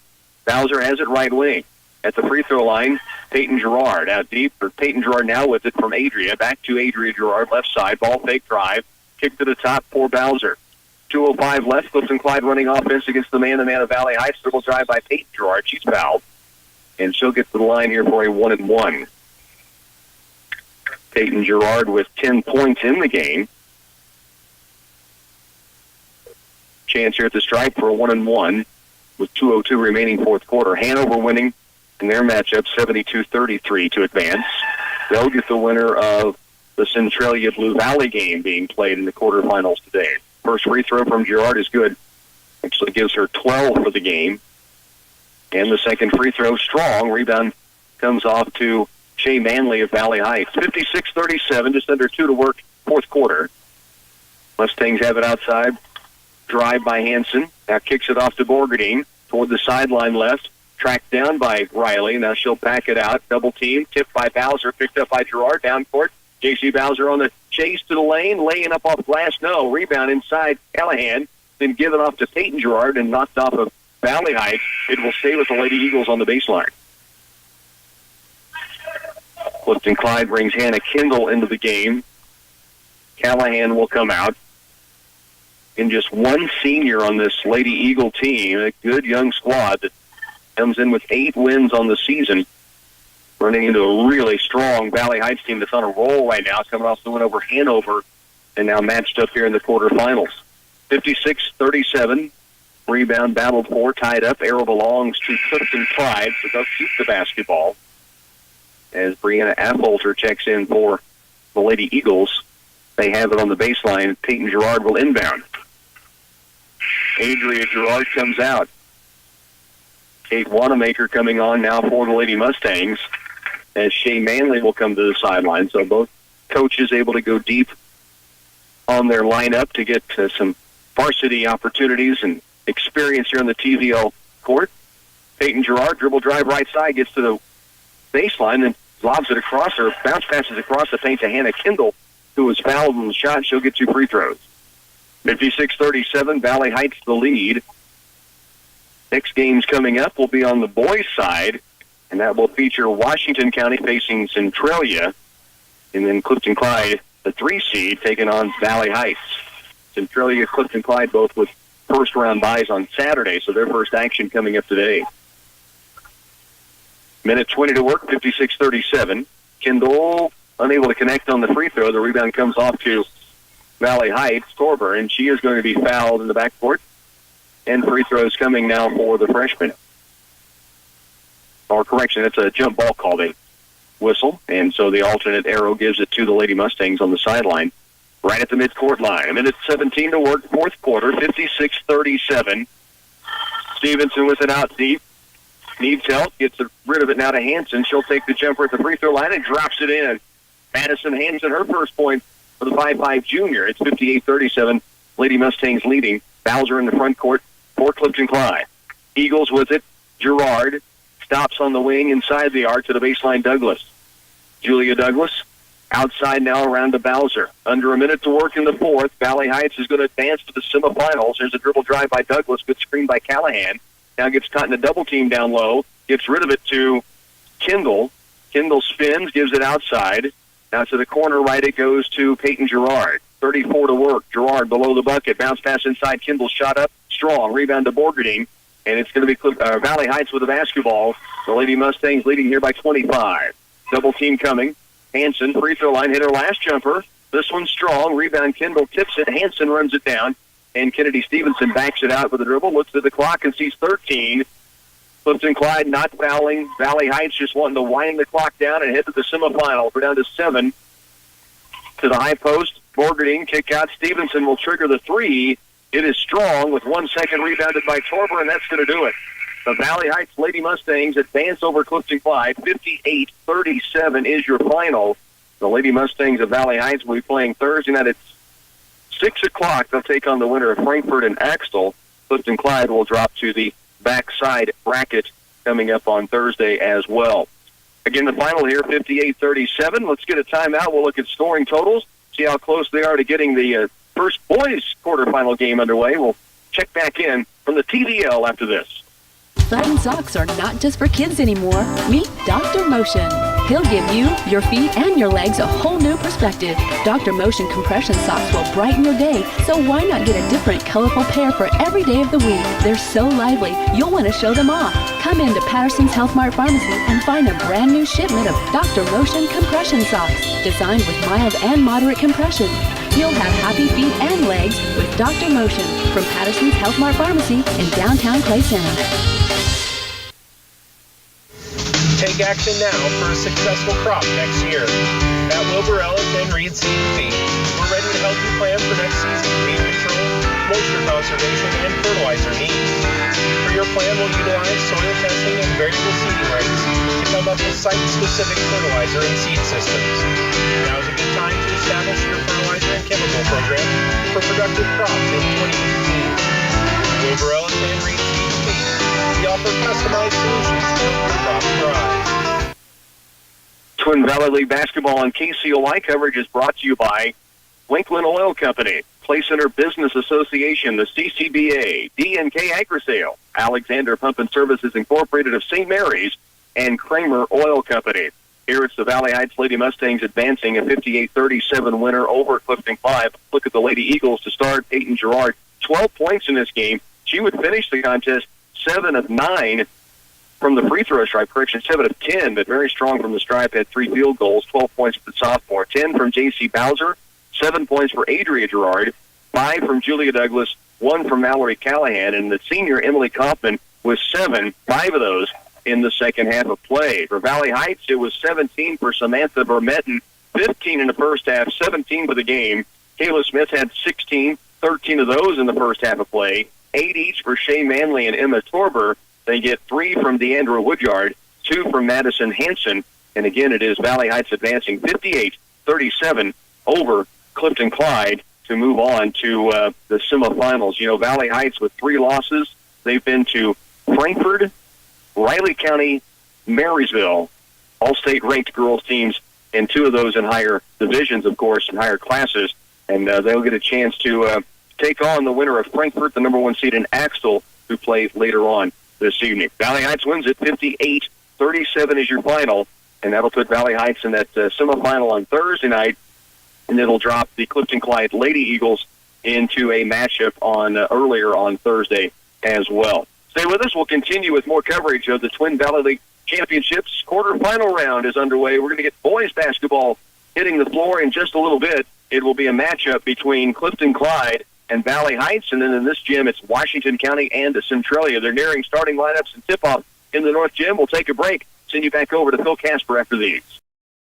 S3: Bowser has it right wing. At the free throw line, Peyton Gerard out deep. Peyton Gerard now with it from Adria. Back to Adria Gerard, left side. Ball fake drive. Kick to the top for Bowser. 2:05 left. Clifton-Clyde running offense against the man-to-man of Valley Heights. Dribble drive by Peyton Gerard. She's fouled. And she'll get to the line here for a 1-and-1. Peyton Gerard with 10 points in the game. Chance here at the stripe for a 1-and-1 with 2:02 remaining fourth quarter. Hanover winning in their matchup 72-33 to advance. They'll get the winner of the Centralia Blue Valley game being played in the quarterfinals today. First free throw from Gerard is good. Actually gives her 12 for the game. And the second free throw strong. Rebound comes off to Shea Manley of Valley Heights. 56-37, just under 2 to work, fourth quarter. Mustangs have it outside. Drive by Hanson. Now kicks it off to Borgerding toward the sideline left. Tracked down by Riley. Now she'll back it out. Double team. Tipped by Bowser. Picked up by Gerard. Down court. J.C. Bowser on the chase to the lane. Laying up off glass. No. Rebound inside Callahan. Then given off to Peyton Gerard and knocked off of Valley Heights. It will stay with the Lady Eagles on the baseline. Clifton-Clyde brings Hannah Kendall into the game. Callahan will come out. And just one senior on this Lady Eagle team, a good young squad that comes in with 8 wins on the season, running into a really strong Valley Heights team that's on a roll right now, coming off the win over Hanover, and now matched up here in the quarterfinals. 56-37, rebound battled for, tied up. Arrow belongs to Clifton-Clyde, so they'll keep the basketball. As Brianna Affolter checks in for the Lady Eagles, they have it on the baseline. Peyton Gerard will inbound. Adria Gerard comes out. Kate Wanamaker coming on now for the Lady Mustangs, as Shea Manley will come to the sideline. So both coaches able to go deep on their lineup to get some varsity opportunities and experience here on the TVL court. Peyton Gerard, dribble drive right side, gets to the baseline and lobs it across, or bounce passes across the paint to Hannah Kendall, who was fouled on the shot. She'll get 2 free throws. 56-37, Valley Heights the lead. Next games coming up will be on the boys' side, and that will feature Washington County facing Centralia, and then Clifton-Clyde, the 3 seed, taking on Valley Heights. Centralia, Clifton-Clyde both with first-round byes on Saturday, so their first action coming up today. Minute 20 to work, 56-37. Kendall unable to connect on the free throw. The rebound comes off to Valley Heights, Torber, and she is going to be fouled in the backcourt. And free throws coming now for the freshman. Or correction, it's a jump ball call. They whistle, and so the alternate arrow gives it to the Lady Mustangs on the sideline, right at the midcourt line. A minute 17 to work, fourth quarter, 56-37. Stevenson with it out deep. Needs help, gets rid of it now to Hanson. She'll take the jumper at the free throw line and drops it in. Madison Hanson, her first point for the 5'5 junior. It's 58-37. Lady Mustangs leading. Bowser in the front court for Clifton-Clyde. Eagles with it. Gerard stops on the wing inside the arc to the baseline Douglas. Julia Douglas outside now around to Bowser. Under a minute to work in the fourth. Valley Heights is going to advance to the semifinals. There's a dribble drive by Douglas. Good screen by Callahan. Now gets caught in a double team down low. Gets rid of it to Kendall. Kendall spins, gives it outside. Now to the corner right it goes to Peyton Gerard. 34 to work. Gerard below the bucket. Bounce pass inside. Kendall shot up. Strong. Rebound to Borgerding. And it's going to be Valley Heights with the basketball. The Lady Mustangs leading here by 25. Double team coming. Hanson, free throw line, hit her last jumper. This one's strong. Rebound, Kendall tips it. Hanson runs it down. And Kennedy Stevenson backs it out with a dribble, looks at the clock and sees 13. Clifton-Clyde not fouling. Valley Heights just wanting to wind the clock down and head to the semifinals. We're down to 7. To the high post. Borgerding, kick out. Stevenson will trigger the 3. It is strong with 1 second rebounded by Torber, and that's going to do it. The Valley Heights Lady Mustangs advance over Clifton-Clyde. 58-37 is your final. The Lady Mustangs of Valley Heights will be playing Thursday night at 6 o'clock. They'll take on the winner of Frankfort and Axtell. Clifton-Clyde will drop to the backside bracket coming up on Thursday as well. Again, the final here, 58-37. Let's get a timeout. We'll look at scoring totals, see how close they are to getting the first boys quarterfinal game underway. We'll check back in from the TVL after this.
S2: Fun socks are not just for kids anymore. Meet Dr. Motion. He'll give you, your feet, and your legs a whole new perspective. Dr. Motion compression socks will brighten your day, so why not get a different, colorful pair for every day of the week? They're so lively, you'll want to show them off. Come into Patterson's Health Mart Pharmacy and find a brand new shipment of Dr. Motion compression socks, designed with mild and moderate compression. You'll have happy feet and legs with Dr. Motion from Patterson's Health Mart Pharmacy in downtown Clay Center.
S15: Take action now for a successful crop next year. At Wilbur Ellis and Reed Seed and Feed, we're ready to help you plan for next season's weed control, moisture conservation, and fertilizer needs. For your plan, we'll utilize soil testing and variable seeding rates to come up with site-specific fertilizer and seed systems. Now is a good time to establish your fertilizer and chemical program for productive crops in 2018. Wilbur Ellis and Reed Seed and Feed. We offer customized solutions to help your crops thrive.
S3: Twin Valley League basketball on KCLY coverage is brought to you by Winklin Oil Company, Clay Center Business Association, the CCBA, D&K Agri-Sale, Alexander Pump and Services Incorporated of St. Mary's, and Kramer Oil Company. Here it's the Valley Heights Lady Mustangs advancing a 58-37 winner over Clifton-Clyde. Look at the Lady Eagles to start. Peyton Gerard, 12 points in this game. She would finish the contest 7 of 9 from the free throw stripe. Correction, 7 of 10, but very strong from the stripe. Had 3 field goals, 12 points for the sophomore, 10 from J.C. Bowser, 7 points for Adria Gerard, 5 from Julia Douglas, 1 from Mallory Callahan, and the senior Emily Kaufman with 7, 5 of those in the second half of play. For Valley Heights, it was 17 for Samantha Vermetten, 15 in the first half, 17 for the game. Kayla Smith had 16, 13 of those in the first half of play. 8 each for Shea Manley and Emma Torber. They get 3 from Deandra Woodyard, 2 from Madison Hanson. And again, it is Valley Heights advancing 58-37 over Clifton-Clyde to move on to the semifinals. You know, Valley Heights with 3 losses. They've been to Frankfort, Riley County, Marysville, all state ranked girls teams, and 2 of those in higher divisions, of course, in higher classes. And they'll get a chance to take on the winner of Frankfort, the number 1 seed in Axtell, who play later on this evening. Valley Heights wins at 58-37 is your final, and that'll put Valley Heights in that semifinal on Thursday night, and it'll drop the Clifton-Clyde Lady Eagles into a matchup on earlier on Thursday as well. Stay with us. We'll continue with more coverage of the Twin Valley League Championships. Quarterfinal round is underway. We're going to get boys basketball hitting the floor in just a little bit. It will be a matchup between Clifton-Clyde and Valley Heights, and then in this gym, it's Washington County and Centralia. They're nearing starting lineups and tip-off in the North Gym. We'll take a break. Send you back over to Phil Casper after these.